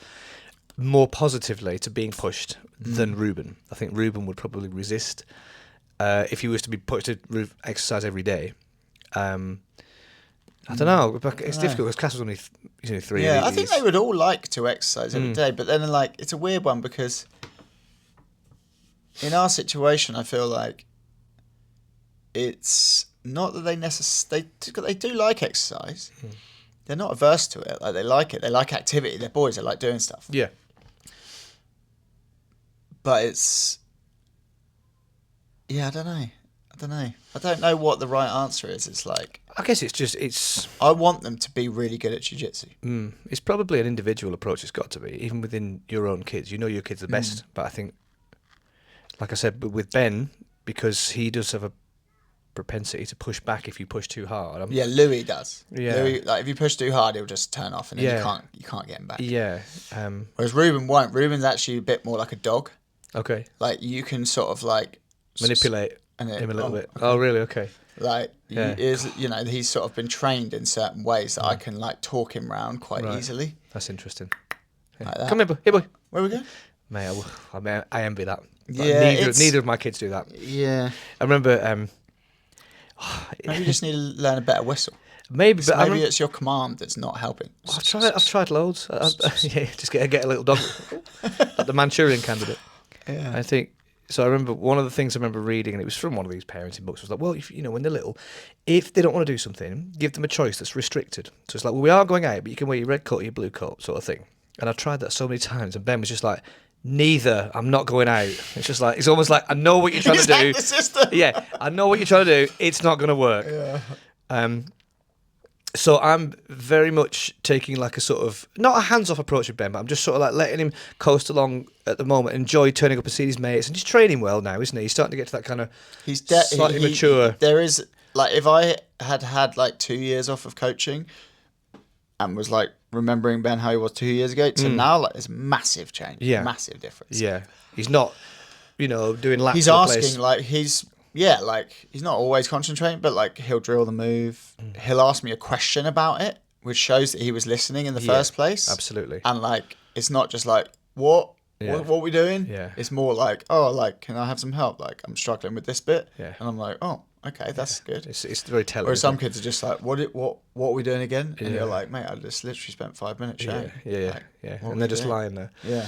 more positively to being pushed than Ruben. I think Ruben would probably resist if he was to be pushed to exercise every day. I don't know. It's difficult because Casper's only 3. Yeah, I think they would all like to exercise every day, but then like it's a weird one because in our situation, I feel like it's not that they do like exercise. They're not averse to it. Like they like it. They like activity. They're boys. They like doing stuff. Yeah. but it's, I don't know. I don't know what the right answer is. It's like, I guess it's I want them to be really good at jiu-jitsu. it's probably an individual approach. It's got to be, even within your own kids. You know your kids the best, but I think, like I said, with Ben, because he does have a propensity to push back if you push too hard. Louis does. Yeah. Louis, like, if you push too hard, he'll just turn off, and then you can't get him back. Yeah. Whereas Ruben won't. Ruben's actually a bit more like a dog. Okay. Like, you can sort of like Manipulate him a little bit. okay. Oh, really? Okay. Like, Yeah. he's sort of been trained in certain ways that I can like talk him round quite easily. That's interesting. Yeah. Like that. Come here, boy. Here, boy. Where we go? Mate, I envy that. But Yeah, neither of my kids do that. Yeah. I remember. Maybe you just need to learn a better whistle. Maybe, but Maybe it's your command that's not helping. I've tried loads. Just get a little dog, like the Manchurian Candidate. Yeah. I think so. I remember one of the things I remember reading, and it was from one of these parenting books. Was like, well, if when they're little, if they don't want to do something, give them a choice that's restricted. So it's like, well, we are going out, but you can wear your red coat or your blue coat, sort of thing. And I tried that so many times, and Ben was just like, neither. I'm not going out. It's just like, it's almost like, I know what you're trying to do. The system. Yeah, I know what you're trying to do. It's not going to work. Yeah. So I'm very much taking like a sort of, not a hands-off approach with Ben, but I'm just sort of like letting him coast along at the moment, enjoy turning up and seeing his mates, and he's training well now, isn't he? He's starting to get to that kind of slightly mature. There is, like, if I had like 2 years off of coaching and was like remembering Ben how he was 2 years ago to now, like, there's massive change. Yeah. Massive difference. Yeah. He's not, doing laps. He's to the place. asking, like, he's not always concentrating, but like he'll drill the move. He'll ask me a question about it, which shows that he was listening in the first place. Absolutely. And like, it's not just like, what are we doing? Yeah. It's more like, oh, like, can I have some help? Like, I'm struggling with this bit. Yeah. And I'm like, oh, okay, that's good. It's very telling. Whereas some kids are just like, what are we doing again? And Yeah. you're like, mate, I just literally spent 5 minutes showing. Yeah. Like, Yeah. what And are they're we just doing? lying there. Yeah.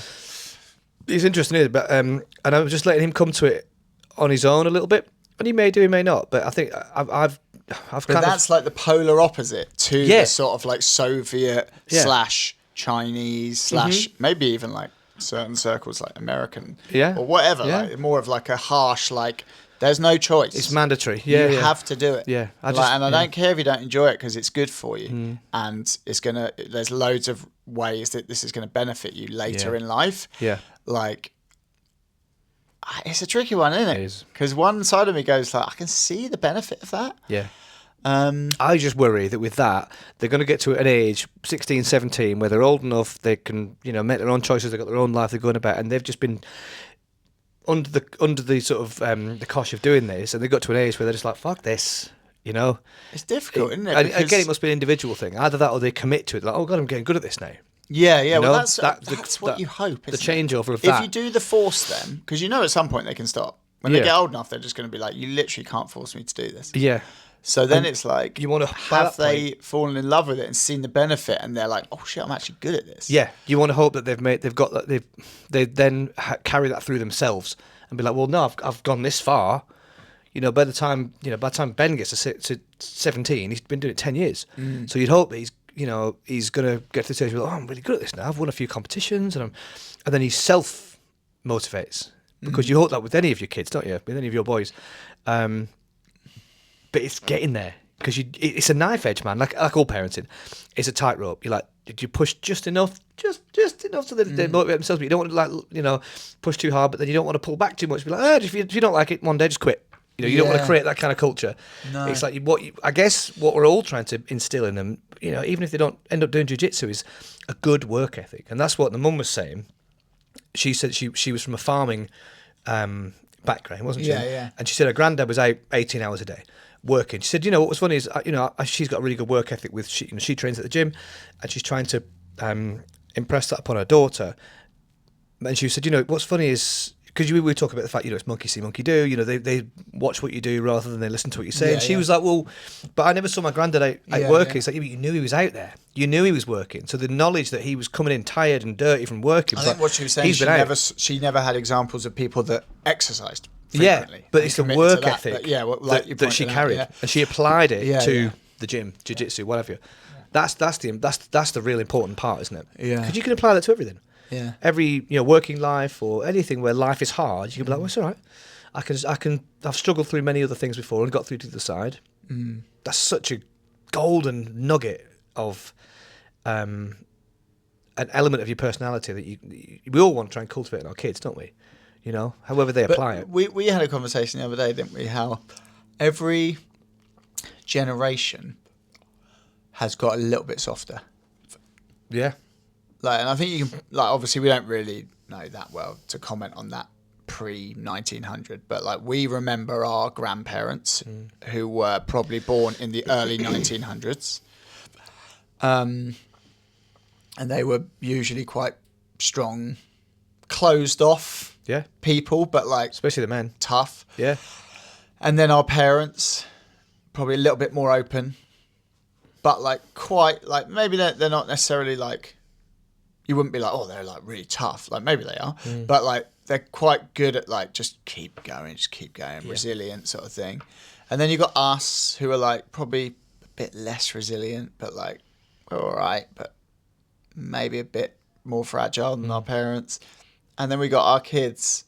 It's interesting, isn't it? But and I was just letting him come to it on his own a little bit. And he may do, he may not. But I think I've But kind that's like the polar opposite to Yeah. the sort of like Soviet / Chinese / maybe even like certain circles like American or whatever. Yeah. Like more of like a harsh, like, there's no choice. It's mandatory. Yeah, you have to do it. Yeah, I don't care if you don't enjoy it because it's good for you, and there's loads of ways that this is gonna benefit you later in life. Yeah. Like, it's a tricky one, isn't it? It is. Because one side of me goes like, I can see the benefit of that. Yeah. I just worry that with that, they're going to get to an age, 16, 17, where they're old enough, they can, make their own choices, they've got their own life they're going about, and they've just been under the sort of the cosh of doing this, and they got to an age where they're just like, fuck this, It's difficult, isn't it? And Because- again, it must be an individual thing. Either that or they commit to it, like, oh God, I'm getting good at this now. Yeah. Well, know, that's what you hope. The Isn't it? changeover of If that. you do the force them, because at some point they can stop. When they get old enough, they're just going to be like, you literally can't force me to do this. Yeah. So then it's like, you wanna- by have that they fallen in love with it and seen the benefit, and they're like, oh shit, I'm actually good at this. Yeah, you want to hope that they've got that they then carry that through themselves and be like, well, no, I've gone this far. By the time Ben gets to 17, he's been doing it 10 years. So you'd hope that he's going to get to the stage where, oh, I'm really good at this now. I've won a few competitions, and then he self motivates, because you hope that with any of your kids, don't you? With any of your boys. But it's getting there, because it's a knife edge, man. Like all parenting, it's a tightrope. You're like, did you push just enough, just enough so that they motivate themselves? But you don't want to push too hard, but then you don't want to pull back too much. Be like, if you don't like it one day, just quit. You don't want to create that kind of culture. No. It's like I guess what we're all trying to instill in them, even if they don't end up doing jiu-jitsu, is a good work ethic, and that's what the mum was saying. She said she was from a farming background, wasn't she? Yeah. And she said her granddad was out 18 hours a day working. She said, what was funny is, she's got a really good work ethic with, she trains at the gym, and she's trying to impress that upon her daughter. And she said, what's funny is, because we talk about the fact, it's monkey see, monkey do, they watch what you do rather than they listen to what you say. And she was like, well, but I never saw my granddad out working. It's like, you knew he was out there. You knew he was working. So the knowledge that he was coming in tired and dirty from working. I think what she was saying, she never had examples of people that exercised frequently. Yeah, but it's the work ethic that she carried, and she applied it to the gym, jiu-jitsu, whatever. That's the real important part, isn't it? Yeah. Because you can apply that to everything. Yeah. Every working life or anything where life is hard, you can be like, well, it's all right. I've struggled through many other things before and got through to the side. That's such a golden nugget of an element of your personality that we all want to try and cultivate in our kids, don't we? However they apply it. We had a conversation the other day, didn't we? How every generation has got a little bit softer. Yeah. And I think you can, obviously we don't really know that well to comment on that pre-1900, but we remember our grandparents who were probably born in the early 1900s. And they were usually quite strong, closed off people, but especially the men. Tough. Yeah. And then our parents, probably a little bit more open, but quite maybe they're not necessarily you wouldn't be oh, they're really tough. Maybe they are, but they're quite good at just keep going, resilient sort of thing. And then you got us who are probably a bit less resilient, but we're all right, but maybe a bit more fragile than our parents. And then we got our kids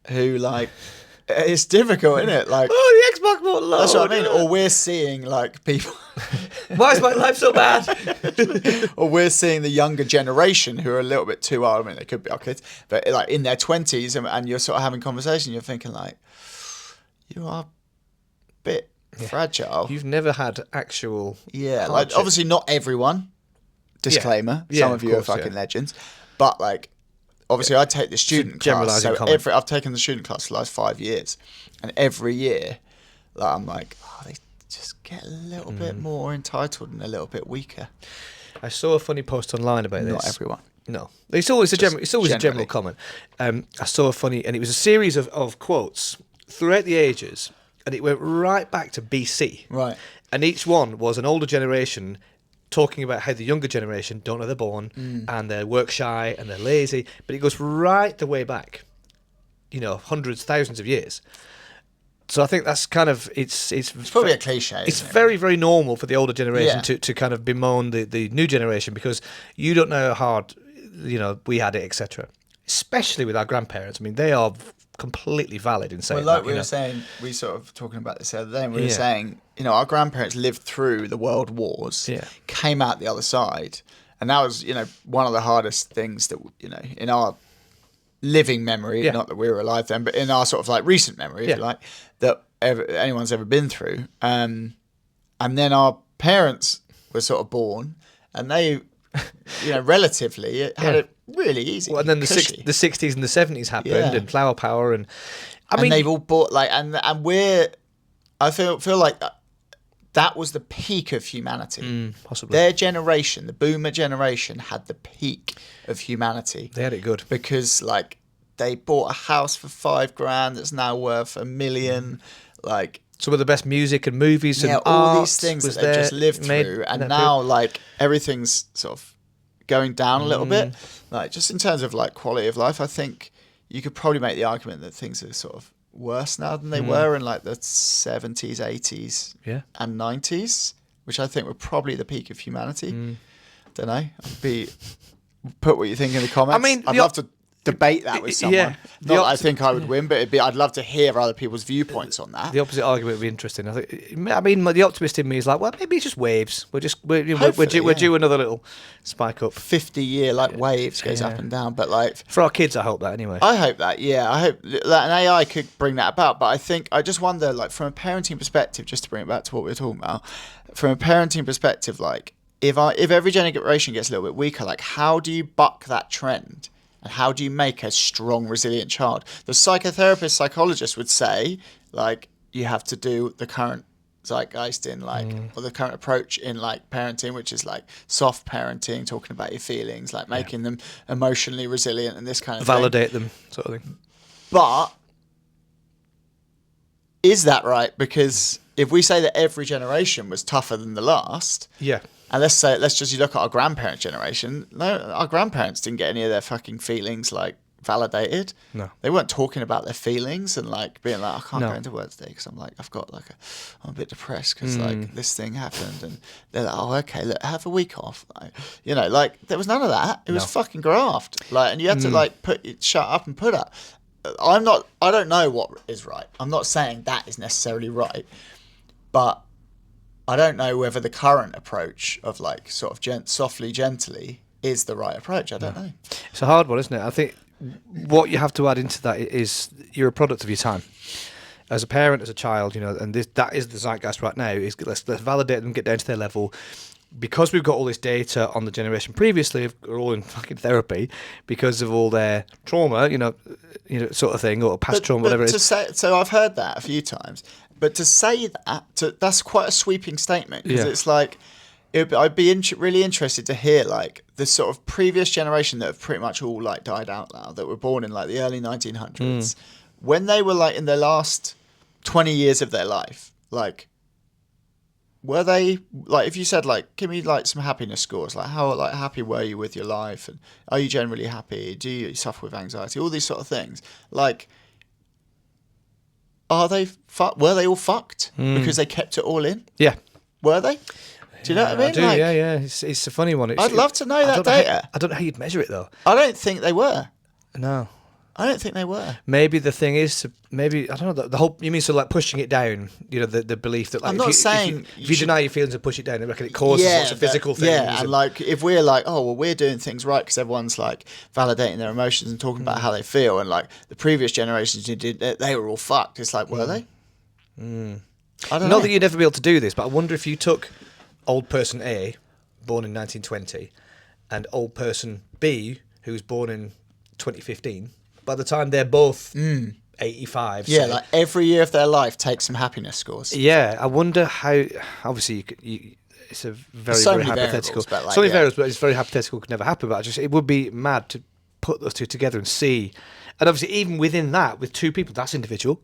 who it's difficult, isn't it? Oh, the Xbox won't load. That's what I mean. Or we're seeing people. Why is my life so bad? Or we're seeing the younger generation who are a little bit too old. I mean, they could be our kids, but in their 20s, and you're sort of having conversation. You're thinking you are a bit fragile. You've never had actual. Yeah, hardship. obviously not everyone. Disclaimer: Yeah, some of you course, are fucking legends, but obviously, I take the student class. So I've taken the student class for the last 5 years, and every year, I'm they just get a little bit more entitled and a little bit weaker. I saw a funny post online about this. Not everyone. No, it's always a general comment. I saw a funny, and it was a series of quotes throughout the ages, and it went right back to BC. Right. And each one was an older generation talking about how the younger generation don't know they're born and they're work shy and they're lazy, but it goes right the way back, hundreds, thousands of years. So I think that's kind of it's probably a cliche. It's very, very normal for the older generation to kind of bemoan the new generation because you don't know how hard we had it, etc. Especially with our grandparents. I mean, they are completely valid in saying that. We were saying, we sort of talking about this the other day, and we were saying, our grandparents lived through the world wars, came out the other side, and that was, one of the hardest things that, in our living memory, not that we were alive then, but in our sort of recent memory, if you like, that anyone's ever been through. And then our parents were sort of born, and they, relatively had it really easy. Well, and then the 60s and the 70s happened, and flower power, and I mean, they've all bought I feel like that was the peak of humanity. Possibly. Their generation, the boomer generation, had the peak of humanity. They had it good because they bought a house for $5,000 that's now worth $1 million. Some of the best music and movies and all art these things that they've just lived through, and now everything's sort of going down a little bit. Just in terms of quality of life, I think you could probably make the argument that things are sort of worse now than they were in the 70s, 80s, and 90s, which I think were probably the peak of humanity. Don't know. Put what you think in the comments. I mean, I'd love to debate that with someone. Yeah. Not that I think I would win, but I'd love to hear other people's viewpoints on that. The opposite argument would be interesting. I mean, the optimist in me is well, maybe it's just waves. We're due another little spike up. 50-year waves goes up and down, but for our kids, I hope that anyway. I hope that. I hope that an AI could bring that about. But I just wonder, from a parenting perspective, just to bring it back to what we were talking about, from a parenting perspective, if every generation gets a little bit weaker, how do you buck that trend? And how do you make a strong, resilient child? The psychotherapist, psychologist would say, you have to do the current zeitgeist in or the current approach in parenting, which is soft parenting, talking about your feelings, making them emotionally resilient and this kind of validate thing. them, sort of thing. But is that right? Because if we say that every generation was tougher than the last, and let's just look at our grandparents' generation. No, our grandparents didn't get any of their fucking feelings validated. No. They weren't talking about their feelings and like being like, I can't No. go into work today because I'm a bit depressed because like this thing happened, and they're like, oh, okay, look, have a week off. Like, you know, like there was none of that. It was fucking graft. Like, and you had to like shut up and put up. I don't know what is right. I'm not saying that is necessarily right, but I don't know whether the current approach of like sort of softly, gently is the right approach. I don't know. It's a hard one, isn't it? I think what you have to add into that is you're a product of your time. As a parent, as a child, you know, and that is the zeitgeist right now. Is let's validate them, get down to their level. Because we've got all this data on the generation previously, we're all in fucking therapy because of all their trauma, you know, sort of thing, or past trauma, whatever it is. So I've heard that a few times, but to say that, that's quite a sweeping statement, because it's like, I'd be really interested to hear like the sort of previous generation that have pretty much all like died out now, that were born in like the early 1900s, when they were like in their last 20 years of their life, like, were they like, if you said like, give me like some happiness scores, like how like happy were you with your life, and are you generally happy, do you suffer with anxiety, all these sort of things, like, were they all fucked because they kept it all in? Yeah. Were they? Do you know what I mean? I do, like, yeah. It's a funny one. I'd love to know that data. I don't know how you'd measure it though. I don't think they were. No. I don't think they were. Maybe the thing is, I don't know, the whole, you mean so like pushing it down, you know, the belief that like, I'm not saying if you deny your feelings and push it down, I reckon it causes lots of physical things. Yeah, and like if we're like, oh, well, we're doing things right because everyone's like validating their emotions and talking about how they feel, and like the previous generations who did, they were all fucked. It's like, were they? I don't know. Not that you'd ever be able to do this, but I wonder if you took old person A, born in 1920, and old person B, who was born in 2015, by the time they're both 85. Yeah, say, like every year of their life takes some happiness scores. Yeah, I wonder how, obviously it's a very, so very many hypothetical. variables, but like, so many yeah. variables, but it's very hypothetical, could never happen, but it would be mad to put those two together and see. And obviously, even within that, with two people, that's individual.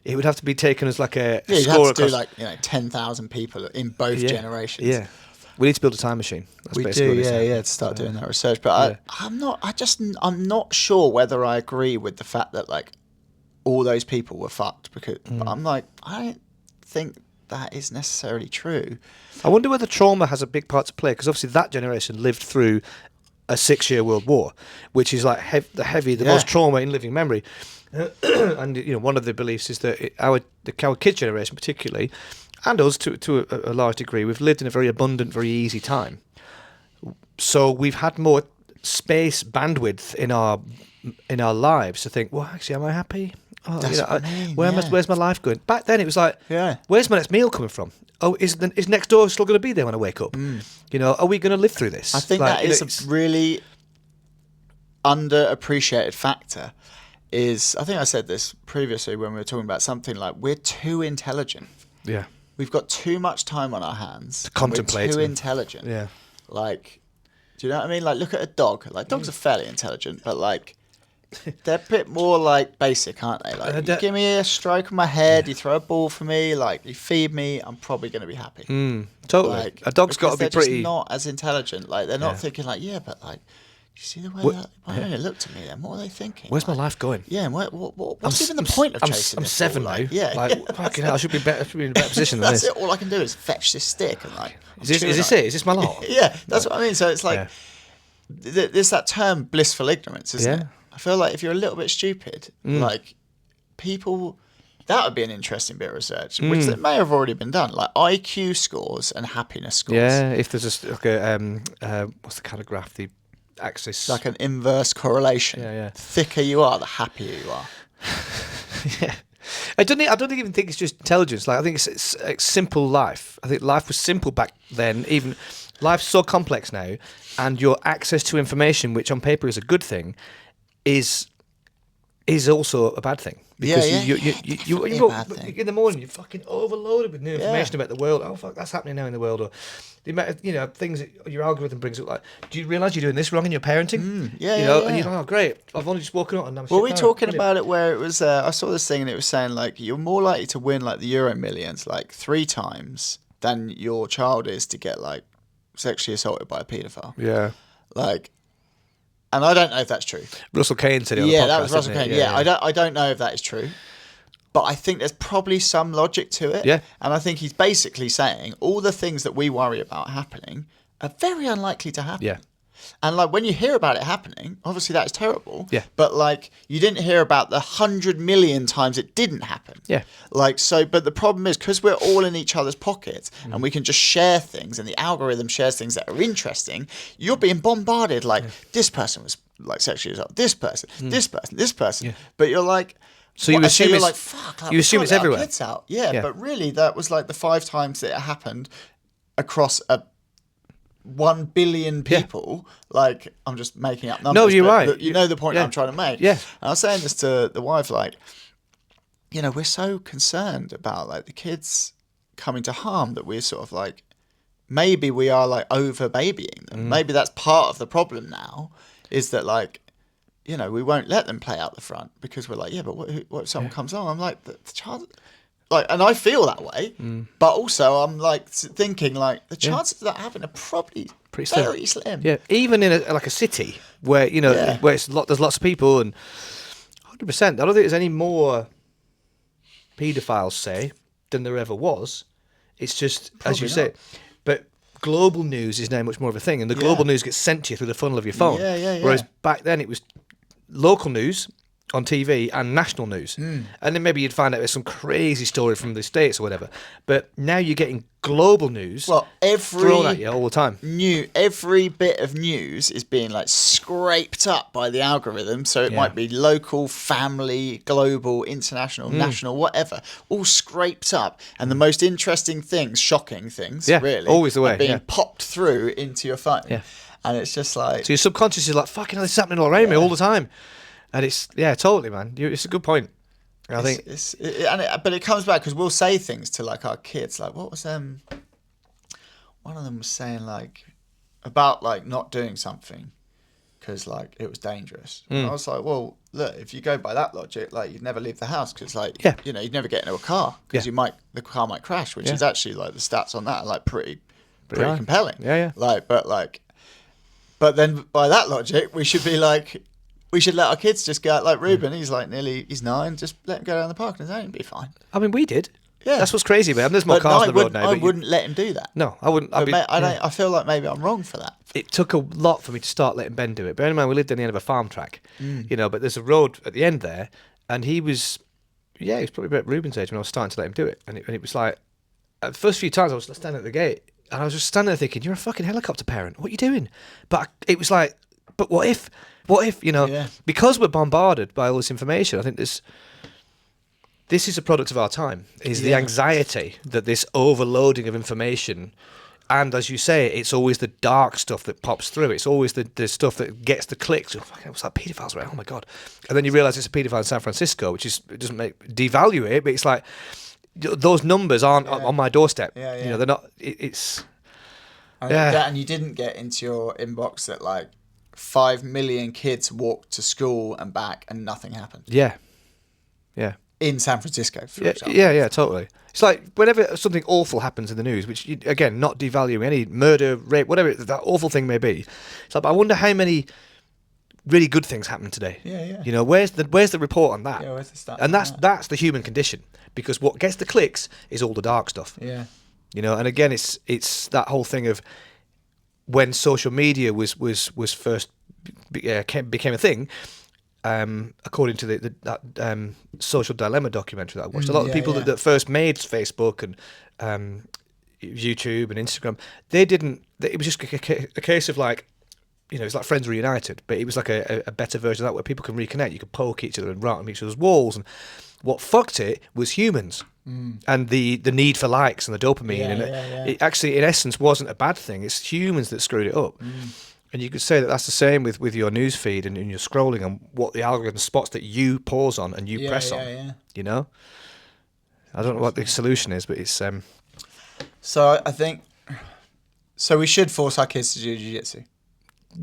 It would have to be taken as like a Yeah, you'd score have to do across. like 10,000 people in both generations. Yeah, we need to build a time machine. That's We basically do, what it is. to start doing that research. But I'm not sure whether I agree with the fact that like all those people were fucked, because I'm like, I don't think that is necessarily true. I wonder whether trauma has a big part to play, because obviously that generation lived through a 6-year world war, which is like the most trauma in living memory. And you know, one of the beliefs is that our kids' generation, particularly, and us to a large degree, we've lived in a very abundant, very easy time. So we've had more space, bandwidth in our lives to think, well, actually, am I happy? Oh, That's what I mean, where's my life going? Back then, it was like, where's my next meal coming from? Oh, is next door still going to be there when I wake up? You know, are we going to live through this? I think like, that is a really underappreciated factor. I think I said this previously when we were talking about something like, we're too intelligent. Yeah. We've got too much time on our hands. To contemplate. We're too intelligent. Yeah. Like, do you know what I mean? Like, look at a dog. Like, dogs are fairly intelligent, but like, they're a bit more like basic, aren't they? Like, you give me a stroke on my head, you throw a ball for me, like, you feed me, I'm probably going to be happy. Totally. Like, A dog's got to be they're pretty. just not as intelligent. Like, they're not thinking like, but like, you see the way why don't they look to me then? What are they thinking? Where's like, my life going? Yeah, and what's even the point of chasing I'm this 7 ball? now. Like, yeah. Like, fucking hell, I should be in a better position than That's this. it. All I can do is fetch this stick and like. Is this it? Is this my lot? Yeah, that's what I mean. So it's like, there's that term blissful ignorance, isn't it? I feel like if you're a little bit stupid, like people, that would be an interesting bit of research, which it may have already been done, like IQ scores and happiness scores. Yeah, if there's what's the kind of graph? The axis. Like an inverse correlation. Yeah. The thicker you are, the happier you are. Yeah. I don't even think it's just intelligence. Like, I think it's simple life. I think life was simple back then. Even life's so complex now, and your access to information, which on paper is a good thing, is also a bad thing. Because you in the morning you're fucking overloaded with new information about the world. Oh fuck, that's happening now in the world. Or the amount of, things that your algorithm brings up. Like, do you realise you're doing this wrong in your parenting? And you're like, oh great, I've only just woken up and I'm. Were we talking about it where it was? I saw this thing and it was saying like you're more likely to win like the Euro Millions like 3 times than your child is to get like sexually assaulted by a paedophile. Yeah. Like, and I don't know if that's true. Russell Kane said it on the podcast, that was Russell didn't Kane. it? I don't know if that is true, but I think there's probably some logic to it. Yeah. And I think he's basically saying all the things that we worry about happening are very unlikely to happen. Yeah. And like when you hear about it happening, obviously that is terrible. Yeah. But like you didn't hear about the 100 million times it didn't happen. Yeah. Like so, but the problem is because we're all in each other's pockets and we can just share things, and the algorithm shares things that are interesting. You're being bombarded like this person was like sexually assaulted, this person, this person. But you're like. So you assume you're it's like fuck. Like, you assume it's everywhere. Kids out. Yeah, but really that was like the 5 times that it happened across 1 billion people. Like I'm just making up numbers. No, you're right. You know the point I'm trying to make. Yeah. And I was saying this to the wife, like, you know, we're so concerned about like the kids coming to harm that we're sort of like, maybe we are like over babying them. Maybe that's part of the problem now, is that like, you know, we won't let them play out the front because we're like, yeah, but what if someone comes on? I'm like, the child, like, and I feel that way, but also I'm like thinking like the chances of that happening are probably Pretty slim. very slim. Yeah, even in like a city where where it's there's lots of people, and 100%. I don't think there's any more paedophiles, say, than there ever was. It's just as you say, but global news is now much more of a thing, and the global news gets sent to you through the funnel of your phone. Whereas back then it was local news on TV and national news, and then maybe you'd find out there's some crazy story from the States or whatever. But now you're getting global news thrown at you all the time. Every bit of news is being like scraped up by the algorithm, so it might be local, family, global, international, national, whatever, all scraped up, and the most interesting things, shocking things, really, always the way, are being popped through into your phone. And it's just like, so your subconscious is like, fucking hell, this is happening all around me all the time. And it's, totally, man. It's a good point. I think. But it comes back because we'll say things to like our kids. Like, what was one of them was saying like about like not doing something because like it was dangerous. And I was like, well, look, if you go by that logic, like you'd never leave the house because like you know, you'd never get into a car because the car might crash, which is actually like the stats on that are like pretty compelling. But then by that logic, we should be like, we should let our kids just go out like Ruben. He's like he's 9. Just let him go down the park and it'll be fine. I mean, we did. Yeah. That's what's crazy, man. There's more cars on the road now. I wouldn't let him do that. No, I wouldn't. I feel like maybe I'm wrong for that. It took a lot for me to start letting Ben do it. Bear in mind, we lived on the end of a farm track, but there's a road at the end there, and he was probably about Ruben's age when I was starting to let him do it. And it was like, the first few times I was standing at the gate, and I was just standing there thinking, you're a fucking helicopter parent. What are you doing? But it was like, but what if, because we're bombarded by all this information, I think this is a product of our time, is the anxiety that this overloading of information, and as you say, it's always the dark stuff that pops through. It's always the stuff that gets the clicks. Oh, what's that paedophiles, right? Oh my God. And then you realise it's a paedophile in San Francisco, which is, it doesn't devalue it, but it's like, those numbers aren't on my doorstep. They're not, And you didn't get into your inbox that like 5 million kids walked to school and back and nothing happened. Yeah. In San Francisco, for example. Yeah, totally. It's like whenever something awful happens in the news, which, again, not devaluing any murder, rape, whatever that awful thing may be, it's like, I wonder how many really good things happened today. Yeah. Where's the report on that? Yeah, where's the stat? And that's the human condition, because what gets the clicks is all the dark stuff. Yeah. And again, it's that whole thing of when social media was first became a thing. According to that Social Dilemma documentary that I watched, a lot of people that first made Facebook and YouTube and Instagram, it was just a case of like, it's like Friends Reunited, but it was like a better version of that where people can reconnect. You could poke each other and write on each other's walls, and what fucked it was humans and the need for likes and the dopamine, it actually in essence wasn't a bad thing. It's humans that screwed it up. And you could say that that's the same with your news feed and your scrolling and what the algorithm spots that you pause on and you press on. I don't know what the solution is, but it's... So I think... So we should force our kids to do jiu-jitsu.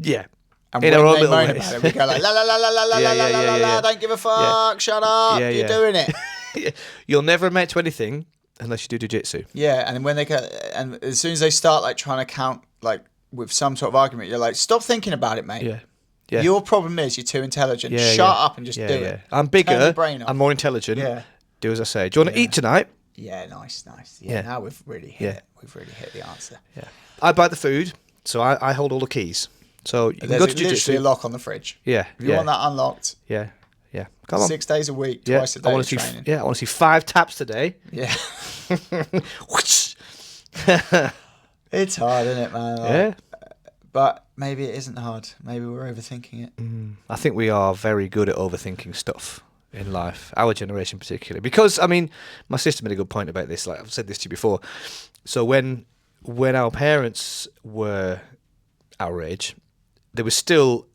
Yeah. And in when they moan about it, we go like, la la la la la la la la la, don't give a fuck, shut up, you're doing it. You'll never amount to anything unless you do jiu-jitsu. Yeah, and when and as soon as they start like trying to count like with some sort of argument, you're like, stop thinking about it, mate. Yeah. Yeah. Your problem is you're too intelligent. Yeah, Shut up and just do yeah. it. I'm Turn bigger. your brain off. I'm more intelligent. Yeah. Do as I say. Do you want to eat tonight? Yeah, nice. Yeah. Now we've really hit the answer. Yeah. I buy the food, so I hold all the keys. So you can There's go to literally a jiu-jitsu. lock on the fridge. Yeah. If you want that unlocked, Yeah. Come on. 6 days a week, Yeah. twice a day I want to see. training. I want to see 5 taps today. Yeah. Whoosh. It's hard, isn't it, man? Like, Yeah. But maybe it isn't hard. Maybe we're overthinking it. I think we are very good at overthinking stuff in life, our generation particularly. Because, I mean, my sister made a good point about this. Like, I've said this to you before. So when our parents were our age, there was still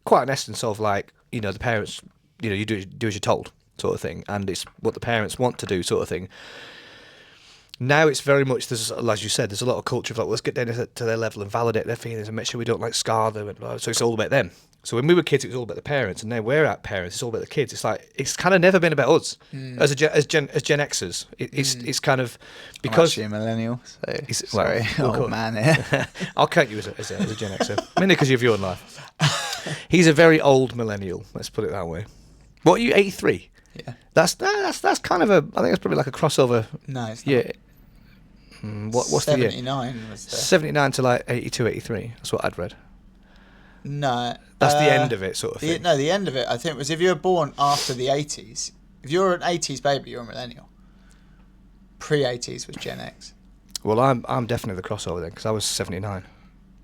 quite an essence of, like, you know, the parents, you know, you do as you're told sort of thing. And it's what the parents want to do sort of thing. Now it's very much, there's, as you said, there's a lot of culture of like, let's get down to their level and validate their feelings and make sure we don't like scar them. And, so it's all about them. So when we were kids, it was all about the parents, and now we're at parents, it's all about the kids. It's like it's kind of never been about us as Gen Xers. It's kind of because I'm actually a millennial. So sorry, old man here. I'll count you as a Gen Xer, mainly because of your life. He's a very old millennial. Let's put it that way. What are you? 83. Yeah. That's kind of a. I think that's probably like a crossover. No, it's not. Yeah. What's the year? 79 was the... 79 to like 82, 83. That's what I'd read. No. That's the end of it, sort of thing. The end of it, I think, was if you were born after the 80s. If you're an 80s baby, you're a millennial. Pre-80s was Gen X. Well, I'm definitely the crossover then, because I was 79.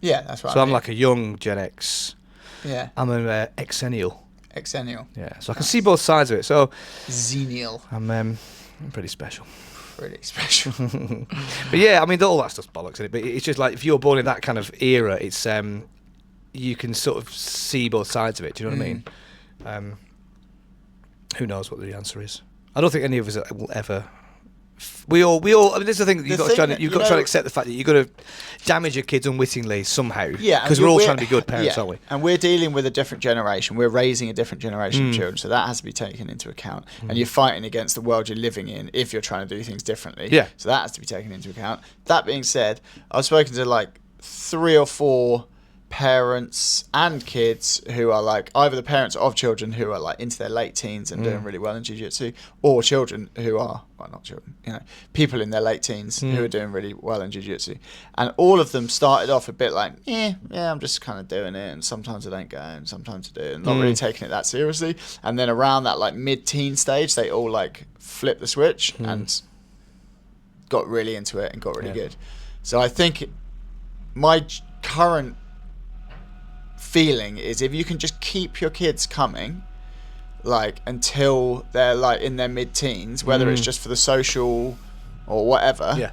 Yeah, that's right. So I'm like a young Gen X. Yeah. I'm an Xennial. Xennial. Yeah, so I can see both sides of it. So Xennial. I'm pretty special. Pretty special. But yeah, I mean, all that stuff's bollocks, isn't it? But it's just like if you're born in that kind of era, it's you can sort of see both sides of it. Do you know what I mean? Who knows what the answer is? I don't think any of us will ever. We all. I mean, this is the thing. You've got to try to accept the fact that you've got to damage your kids unwittingly somehow. Yeah, because we're all trying to be good parents, aren't we? And we're dealing with a different generation. We're raising a different generation of children, so that has to be taken into account. And you're fighting against the world you're living in if you're trying to do things differently. Yeah. So that has to be taken into account. That being said, I've spoken to like 3 or 4 parents and kids who are like either the parents of children who are like into their late teens and doing really well in jiu-jitsu, or children who are, well, not children, you know, people in their late teens who are doing really well in jiu-jitsu. And all of them started off a bit like, yeah, I'm just kind of doing it, and sometimes I don't go and sometimes I do, and not really taking it that seriously. And then around that like mid-teen stage, they all like flipped the switch and got really into it and got really good. So I think my current feeling is if you can just keep your kids coming like until they're like in their mid-teens, whether it's just for the social or whatever,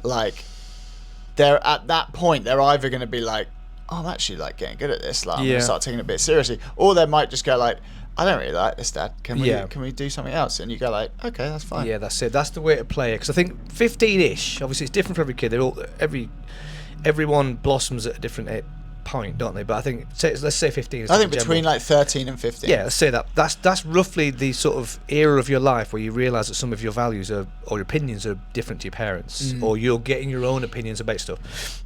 like they're at that point they're either going to be like, oh, I'm actually like getting good at this, like I'm gonna start taking it a bit seriously, or they might just go like, I don't really like this, Dad, can we do something else? And you go like, okay, that's fine. Yeah, that's it. That's the way to play it, because I think 15ish, obviously it's different for every kid. They're all everyone blossoms at a different point, don't they? But I think let's say 15 is I think the between general. like 13 and 15. Yeah, let's say that. That's roughly the sort of era of your life where you realise that some of your values or your opinions are different to your parents, or you're getting your own opinions about stuff.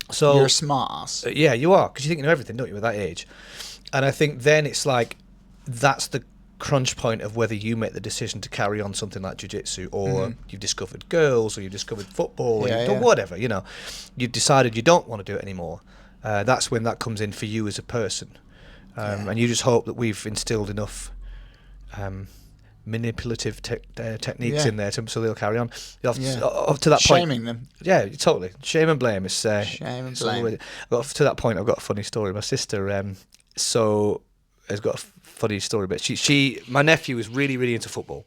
So you're a smart ass. Yeah, you are, because you think you know everything, don't you, at that age? And I think then it's like that's the crunch point of whether you make the decision to carry on something like jiu-jitsu, or you've discovered girls, or you've discovered football, or you've done whatever, you know, you've decided you don't want to do it anymore. That's when that comes in for you as a person, and you just hope that we've instilled enough manipulative techniques in there so they'll carry on. Up to that point, shaming them. Yeah, totally. Shame and blame. It's shame and blame. To that point, I've got a funny story. My sister has got a funny story, but my nephew is really, really into football.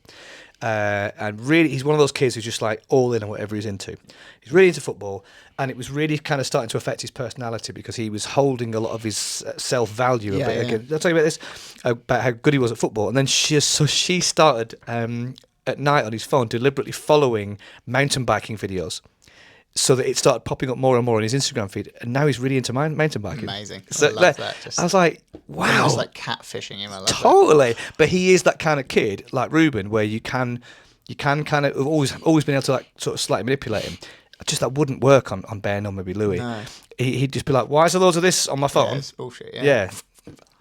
And really, he's one of those kids who's just like all in on whatever he's into. He's really into football, and it was really kind of starting to affect his personality because he was holding a lot of his self-value a bit. Again, I'll tell you about this, about how good he was at football. And then she started at night on his phone deliberately following mountain biking videos, so that it started popping up more and more on his Instagram feed, and now he's really into mountain biking. Amazing. So I love that. I was like, wow. It's like catfishing him. I love totally. That. But he is that kind of kid, like Ruben, where you can kind of always been able to like sort of slightly manipulate him. Just that wouldn't work on Ben or maybe Louis. No. He'd just be like, why is there loads of this on my phone? Yeah, it's bullshit. Yeah.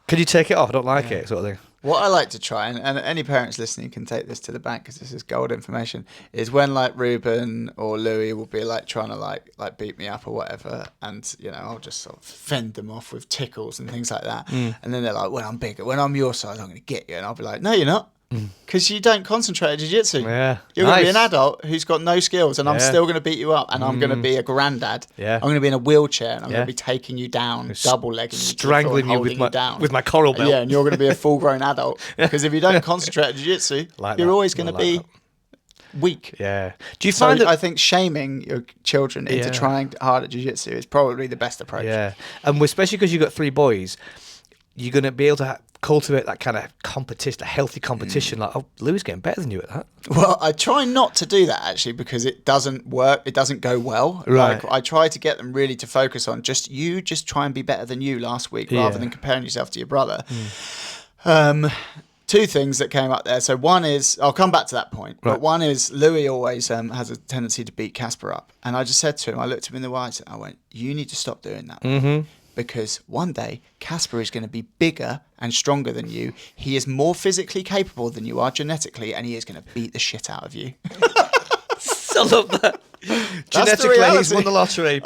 Can you take it off? I don't like it, sort of thing. What I like to try, and any parents listening can take this to the bank because this is gold information, is when like Ruben or Louis will be like trying to like beat me up or whatever, and I'll just sort of fend them off with tickles and things like that. And then they're like, when I'm bigger, when I'm your size, I'm going to get you. And I'll be like, no, you're not. Because you don't concentrate on jiu-jitsu. Yeah. You're going to be an adult who's got no skills, and I'm still going to beat you up, and I'm going to be a granddad. Yeah. I'm going to be in a wheelchair, and I'm going to be taking you down, double-legging you, strangling you with my coral belt. Yeah, and you're going to be a full-grown adult. Because if you don't concentrate on jiu-jitsu, you're always going to be weak. Yeah. Do you find that? I think shaming your children into trying hard at jiu-jitsu is probably the best approach. Yeah, and especially because you've got 3 boys, you're going to be able to cultivate that kind of competition, a healthy competition. Like, oh, Louis getting better than you at that. Well, I try not to do that actually because it doesn't work. It doesn't go well. Right. Like, I try to get them really to focus on just try and be better than you last week rather than comparing yourself to your brother. 2 things that came up there. So one is, I'll come back to that point, but one is Louis always has a tendency to beat Casper up. And I just said to him, I looked him in the eyes and I went, you need to stop doing that. Because one day Casper is going to be bigger and stronger than you. He is more physically capable than you are genetically, and he is going to beat the shit out of you. I love that. Genetically, he's won the lottery.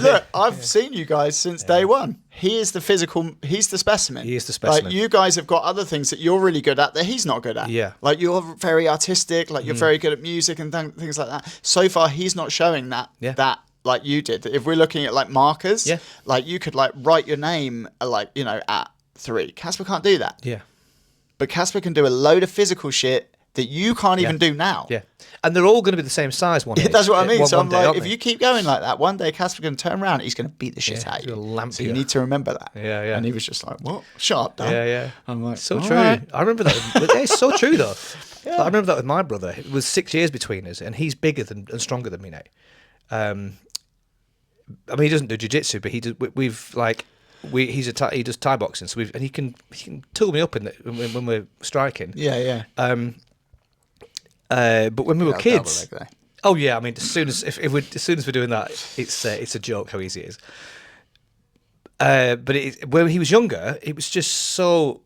Look, I've seen you guys since day one. He's the specimen. He is the specimen. Like, you guys have got other things that you're really good at that he's not good at. Yeah. Like, you're very artistic, like you're very good at music and things like that. So far, he's not showing that like you did. If we're looking at like markers, like you could like write your name at 3. Casper can't do that. Yeah. But Casper can do a load of physical shit that you can't even do now. Yeah. And they're all going to be the same size one day. That's what I mean. So I'm like, if you you keep going like that, one day Casper's going to turn around, he's going to beat the shit out of you. So you need to remember that. Yeah, yeah. And he was just like, what? Shut up, Dad. Yeah, yeah. I'm like, so true. Right. I remember that. It's so true, though. Yeah. I remember that with my brother. It was 6 years between us, and he's bigger and stronger than me now. I mean, he doesn't do jiu-jitsu, but he does. He does Thai boxing, so he can tool me up when we're striking. Yeah, yeah. But when we were kids, oh yeah, I mean, as soon as we're doing that, it's a joke how easy it is. But when he was younger, it was just so.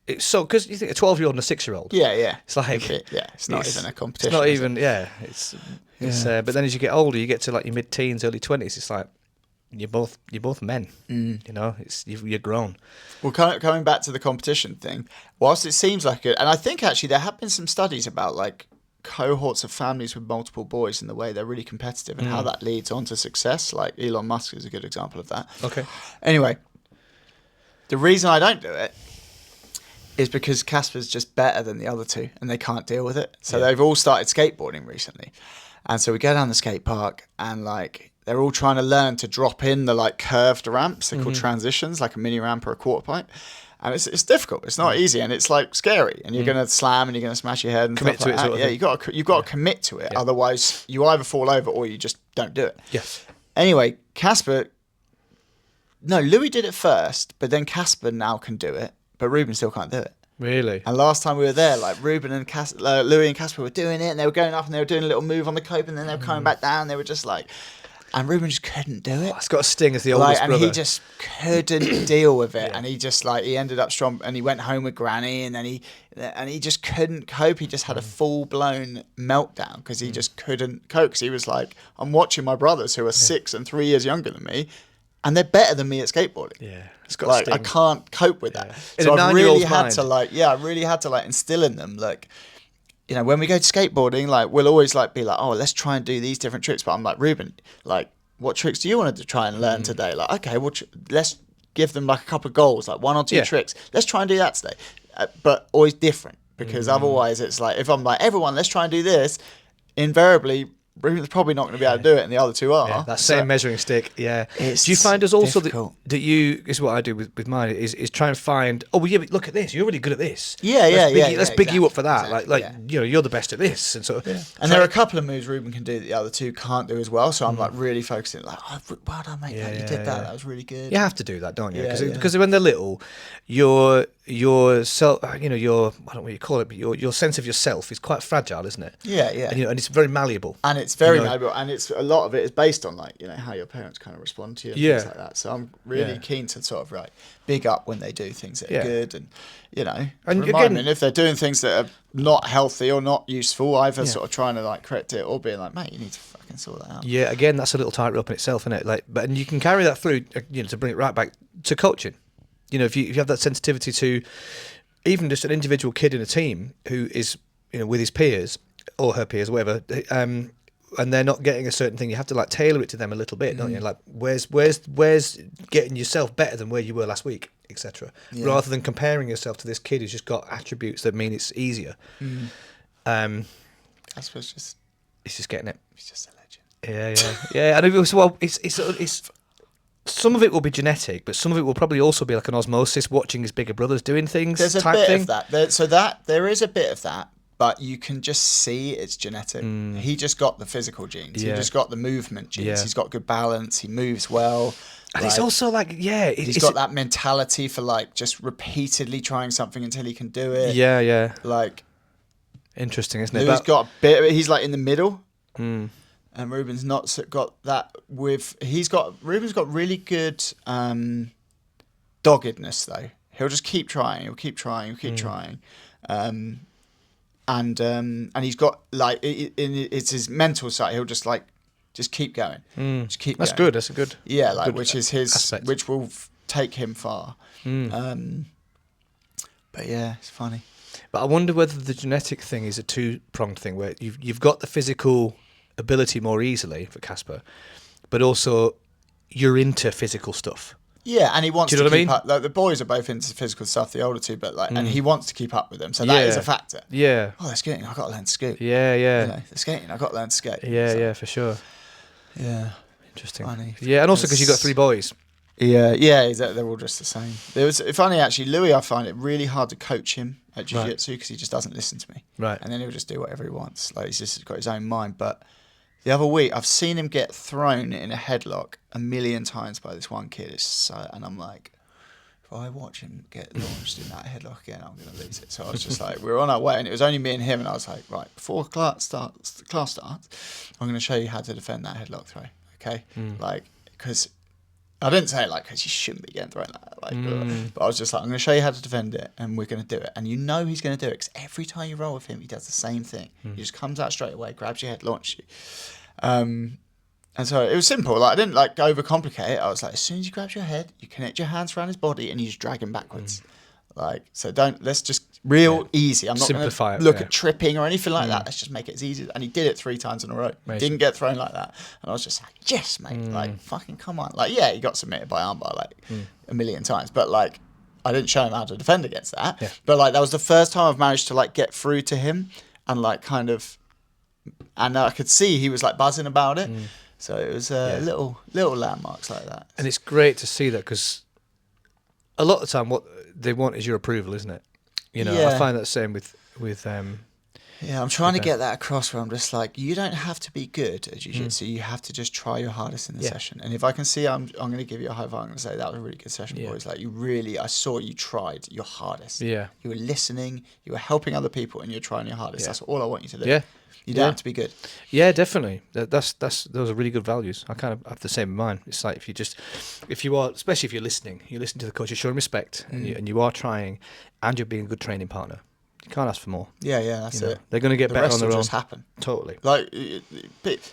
It's so because you think a 12-year-old and a 6-year-old. Yeah, yeah. It's like it's not even a competition. It's not even but then as you get older, you get to like your mid-teens, early 20s. It's like you're both men. You're grown. Well, coming back to the competition thing, whilst it seems like it, and I think actually there have been some studies about like cohorts of families with multiple boys and the way they're really competitive and how that leads on to success. Like Elon Musk is a good example of that. Okay. Anyway, the reason I don't do it is because Casper's just better than the other 2 and they can't deal with it. So they've all started skateboarding recently. And so we go down the skate park and like they're all trying to learn to drop in the like curved ramps. They're called transitions, like a mini ramp or a quarter pipe. And it's difficult. It's not easy and it's like scary. And you're going to slam and you're going to smash your head and commit to it. Sort of thing. You've got to commit to it. Yeah. Otherwise you either fall over or you just don't do it. Yes. Anyway, Louis did it first, but then Casper now can do it. But Ruben still can't do it. Really? And last time we were there, like Ruben and Louis and Casper were doing it, and they were going up and they were doing a little move on the cope, and then they were coming back down. They were just like, and Ruben just couldn't do it. It's got a sting as the oldest brother. And he just couldn't deal with it, and he just he ended up strong, and he went home with Granny, and then he just couldn't cope. He just had a full blown meltdown because he just couldn't cope. Because he was like, I'm watching my brothers who are 6 and 3 years younger than me, and they're better than me at skateboarding. Yeah, it's got a sting. I can't cope with that. Yeah. So I really had to instill in them when we go to skateboarding, like we'll always like be like, oh, let's try and do these different tricks. But I'm like, Ruben, like, what tricks do you want to try and learn today? Like, okay, well, let's give them like a couple of goals, like 1 or 2 tricks. Let's try and do that today, but always different because otherwise it's like if I'm like everyone, let's try and do this, invariably Ruben's probably not going to be able to do it, and the other 2 are. Yeah, that same measuring stick, Do you find us also that you, this is what I do with mine, is try and find, oh, well, yeah, but look at this, you're really good at this. Let's big you up for that. You're the best at this. And so, and there are a couple of moves Ruben can do that the other 2 can't do as well, so I'm like really focusing, like, oh, well done, mate, you did that, that was really good. You have to do that, don't you? Because when they're little, you're your self, your, I don't know what you call it, but your sense of yourself is quite fragile, isn't it? Yeah. And it's very malleable. And it's very malleable, and it's a lot of it is based on how your parents kind of respond to you and things like that. So I'm really keen to sort of big up when they do things that are good, and and remind me if they're doing things that are not healthy or not useful, either sort of trying to correct it or being like, mate, you need to fucking sort that out. Yeah, again, that's a little tightrope in itself, isn't it? And you can carry that through, to bring it right back to coaching. If you have that sensitivity to even just an individual kid in a team who is, with his peers or her peers, whatever, and they're not getting a certain thing, you have to tailor it to them a little bit, don't you? Like, where's getting yourself better than where you were last week, etc. Rather than comparing yourself to this kid who's just got attributes that mean it's easier. I suppose it's just getting it. He's just a legend. Yeah. And it's some of it will be genetic, but some of it will probably also be like an osmosis, watching his bigger brothers doing things. There's a bit of that. There is a bit of that, but you can just see it's genetic. He just got the physical genes. He just got the movement genes. Yeah. He's got good balance. He moves well. And it's also he's got that mentality for just repeatedly trying something until he can do it. Yeah. Interesting, isn't it? Louis got a bit of it. He's in the middle. And Ruben's not got that Ruben's got really good doggedness though. He'll just keep trying. He'll keep trying. And he's got it's his mental side. He'll just keep going. Just keep. That's going. good. That's a good. Yeah, which is his aspect. which will take him far. But yeah, it's funny. But I wonder whether the genetic thing is a two-pronged thing, where you've got the physical ability more easily for Casper, but also you're into physical stuff. Yeah, and he wants to keep up. Like the boys are both into physical stuff, the older two, but and he wants to keep up with them. So that is a factor. Yeah. Oh, they're skating. I've got to learn to skate. Yeah. They're skating. I've got to learn to skate. Yeah, for sure. Yeah. Interesting. Funny. Yeah, and also because you've got 3 boys. Yeah, they're all just the same. It was funny actually. Louis, I find it really hard to coach him at jiu-jitsu because he just doesn't listen to me. Right. And then he'll just do whatever he wants. He's just got his own mind. But the other week, I've seen him get thrown in a headlock 1,000,000 times by this one kid. And I'm like, if I watch him get launched in that headlock again, I'm going to lose it. So I was just like, we were on our way, and it was only me and him. And I was like, right, before class starts, I'm going to show you how to defend that headlock throw. Okay, because I didn't say it because you shouldn't be getting thrown like that. But I was just like, I'm going to show you how to defend it, and we're going to do it. And he's going to do it because every time you roll with him, he does the same thing. He just comes out straight away, grabs your head, launches you. And so it was simple. I didn't overcomplicate it. I was like, as soon as he grabs your head, you connect your hands around his body, and you just drag him backwards. So let's just easy. I'm not going to look at tripping or anything like that. Let's just make it as easy. And he did it 3 times in a row. Amazing. Didn't get thrown like that. And I was just like, yes, mate. Fucking come on. He got submitted by armbar 1,000,000 times. But I didn't show him how to defend against that. Yeah. But that was the first time I've managed to get through to him and and I could see he was buzzing about it. So it was little landmarks like that. And it's great to see that because a lot of the time what they want is your approval, isn't it? I find that same with I'm trying to get that across where I'm just you don't have to be good at jiu-jitsu. You have to just try your hardest in the session. And if I can see I'm going to give you a high five, I'm going to say that was a really good session, boys. I saw you tried your hardest. Yeah. You were listening, you were helping other people, and you're trying your hardest. That's all I want you to do. Yeah. You don't have to be good. Yeah, definitely. Those are really good values. I kind of have the same in mind. It's if you are, especially if you're listening to the coach, you're showing respect, and you are trying, and you're being a good training partner. You can't ask for more. Yeah, that's it. They're going to get better on their own. The rest will just happen. Totally.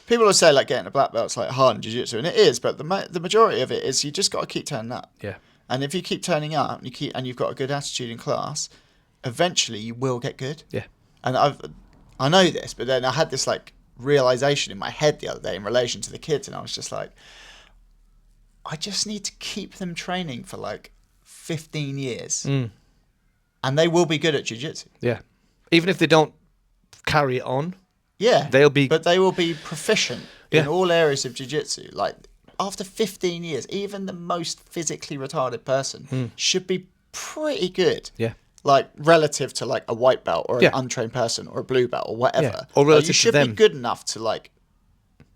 People will say getting a black belt's hard in jiu-jitsu, and it is, but the majority of it is you just got to keep turning up. Yeah. And if you keep turning up, and you've got a good attitude in class, eventually you will get good. Yeah. And I know this, but then I had this realization in my head the other day in relation to the kids, and I was just I just need to keep them training for 15 years. And they will be good at jiu-jitsu. Yeah. Even if they don't carry it on. Yeah. They will be proficient in all areas of jiu-jitsu. After 15 years, even the most physically retarded person should be pretty good. Yeah. Relative to a white belt or an untrained person or a blue belt or whatever. Yeah. Or relative you should to them. Be good enough to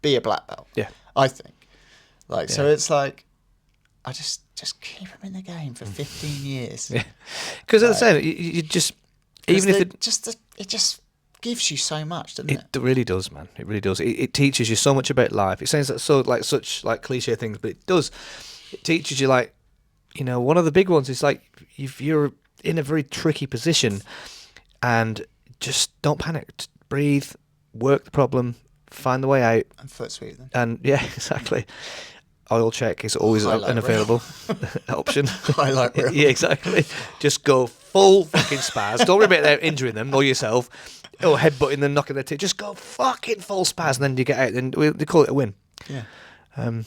be a black belt. Yeah. I think. So it's I just just keep them in the game for 15 years. Yeah, because as I say, you just even if it just gives you so much, doesn't it? It really does, man. It really does. It teaches you so much about life. It sounds such cliche things, but it does. It teaches you, like, you know, one of the big ones is like if you're in a very tricky position, and just don't panic. Just breathe, work the problem, find the way out, and foot sweep them. And yeah, exactly. Oil check is always an available option. Highlight reel. Yeah, exactly. Just go full fucking spaz. Don't worry about injuring them or yourself, or headbutting them, knocking their teeth. Just go fucking full spaz, and then you get out. Then they call it a win. Yeah. There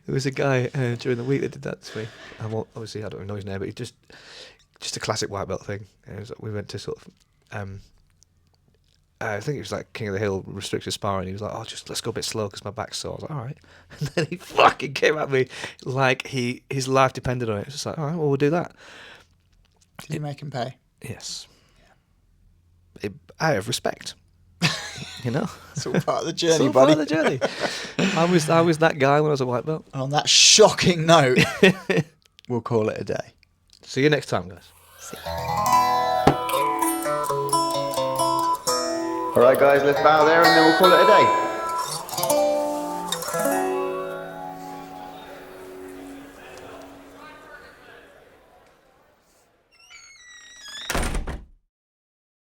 was a guy during the week that did that to me. Obviously, I don't know his name, but he just a classic white belt thing. And it was like, we went to sort of. I think it was like King of the Hill restricted sparring. He was like, "Oh, just let's go a bit slow because my back's sore." I was like, "All right," and then he fucking came at me like his life depended on it. It's just like, "All right, well, we'll do that." Did you make him pay? Yes. Out of respect, you know. It's all part of the journey, It's all buddy. part of the journey. I was that guy when I was a white belt. On that shocking note, we'll call it a day. See you next time, guys. All right, guys, let's bow there and then we'll call it a day.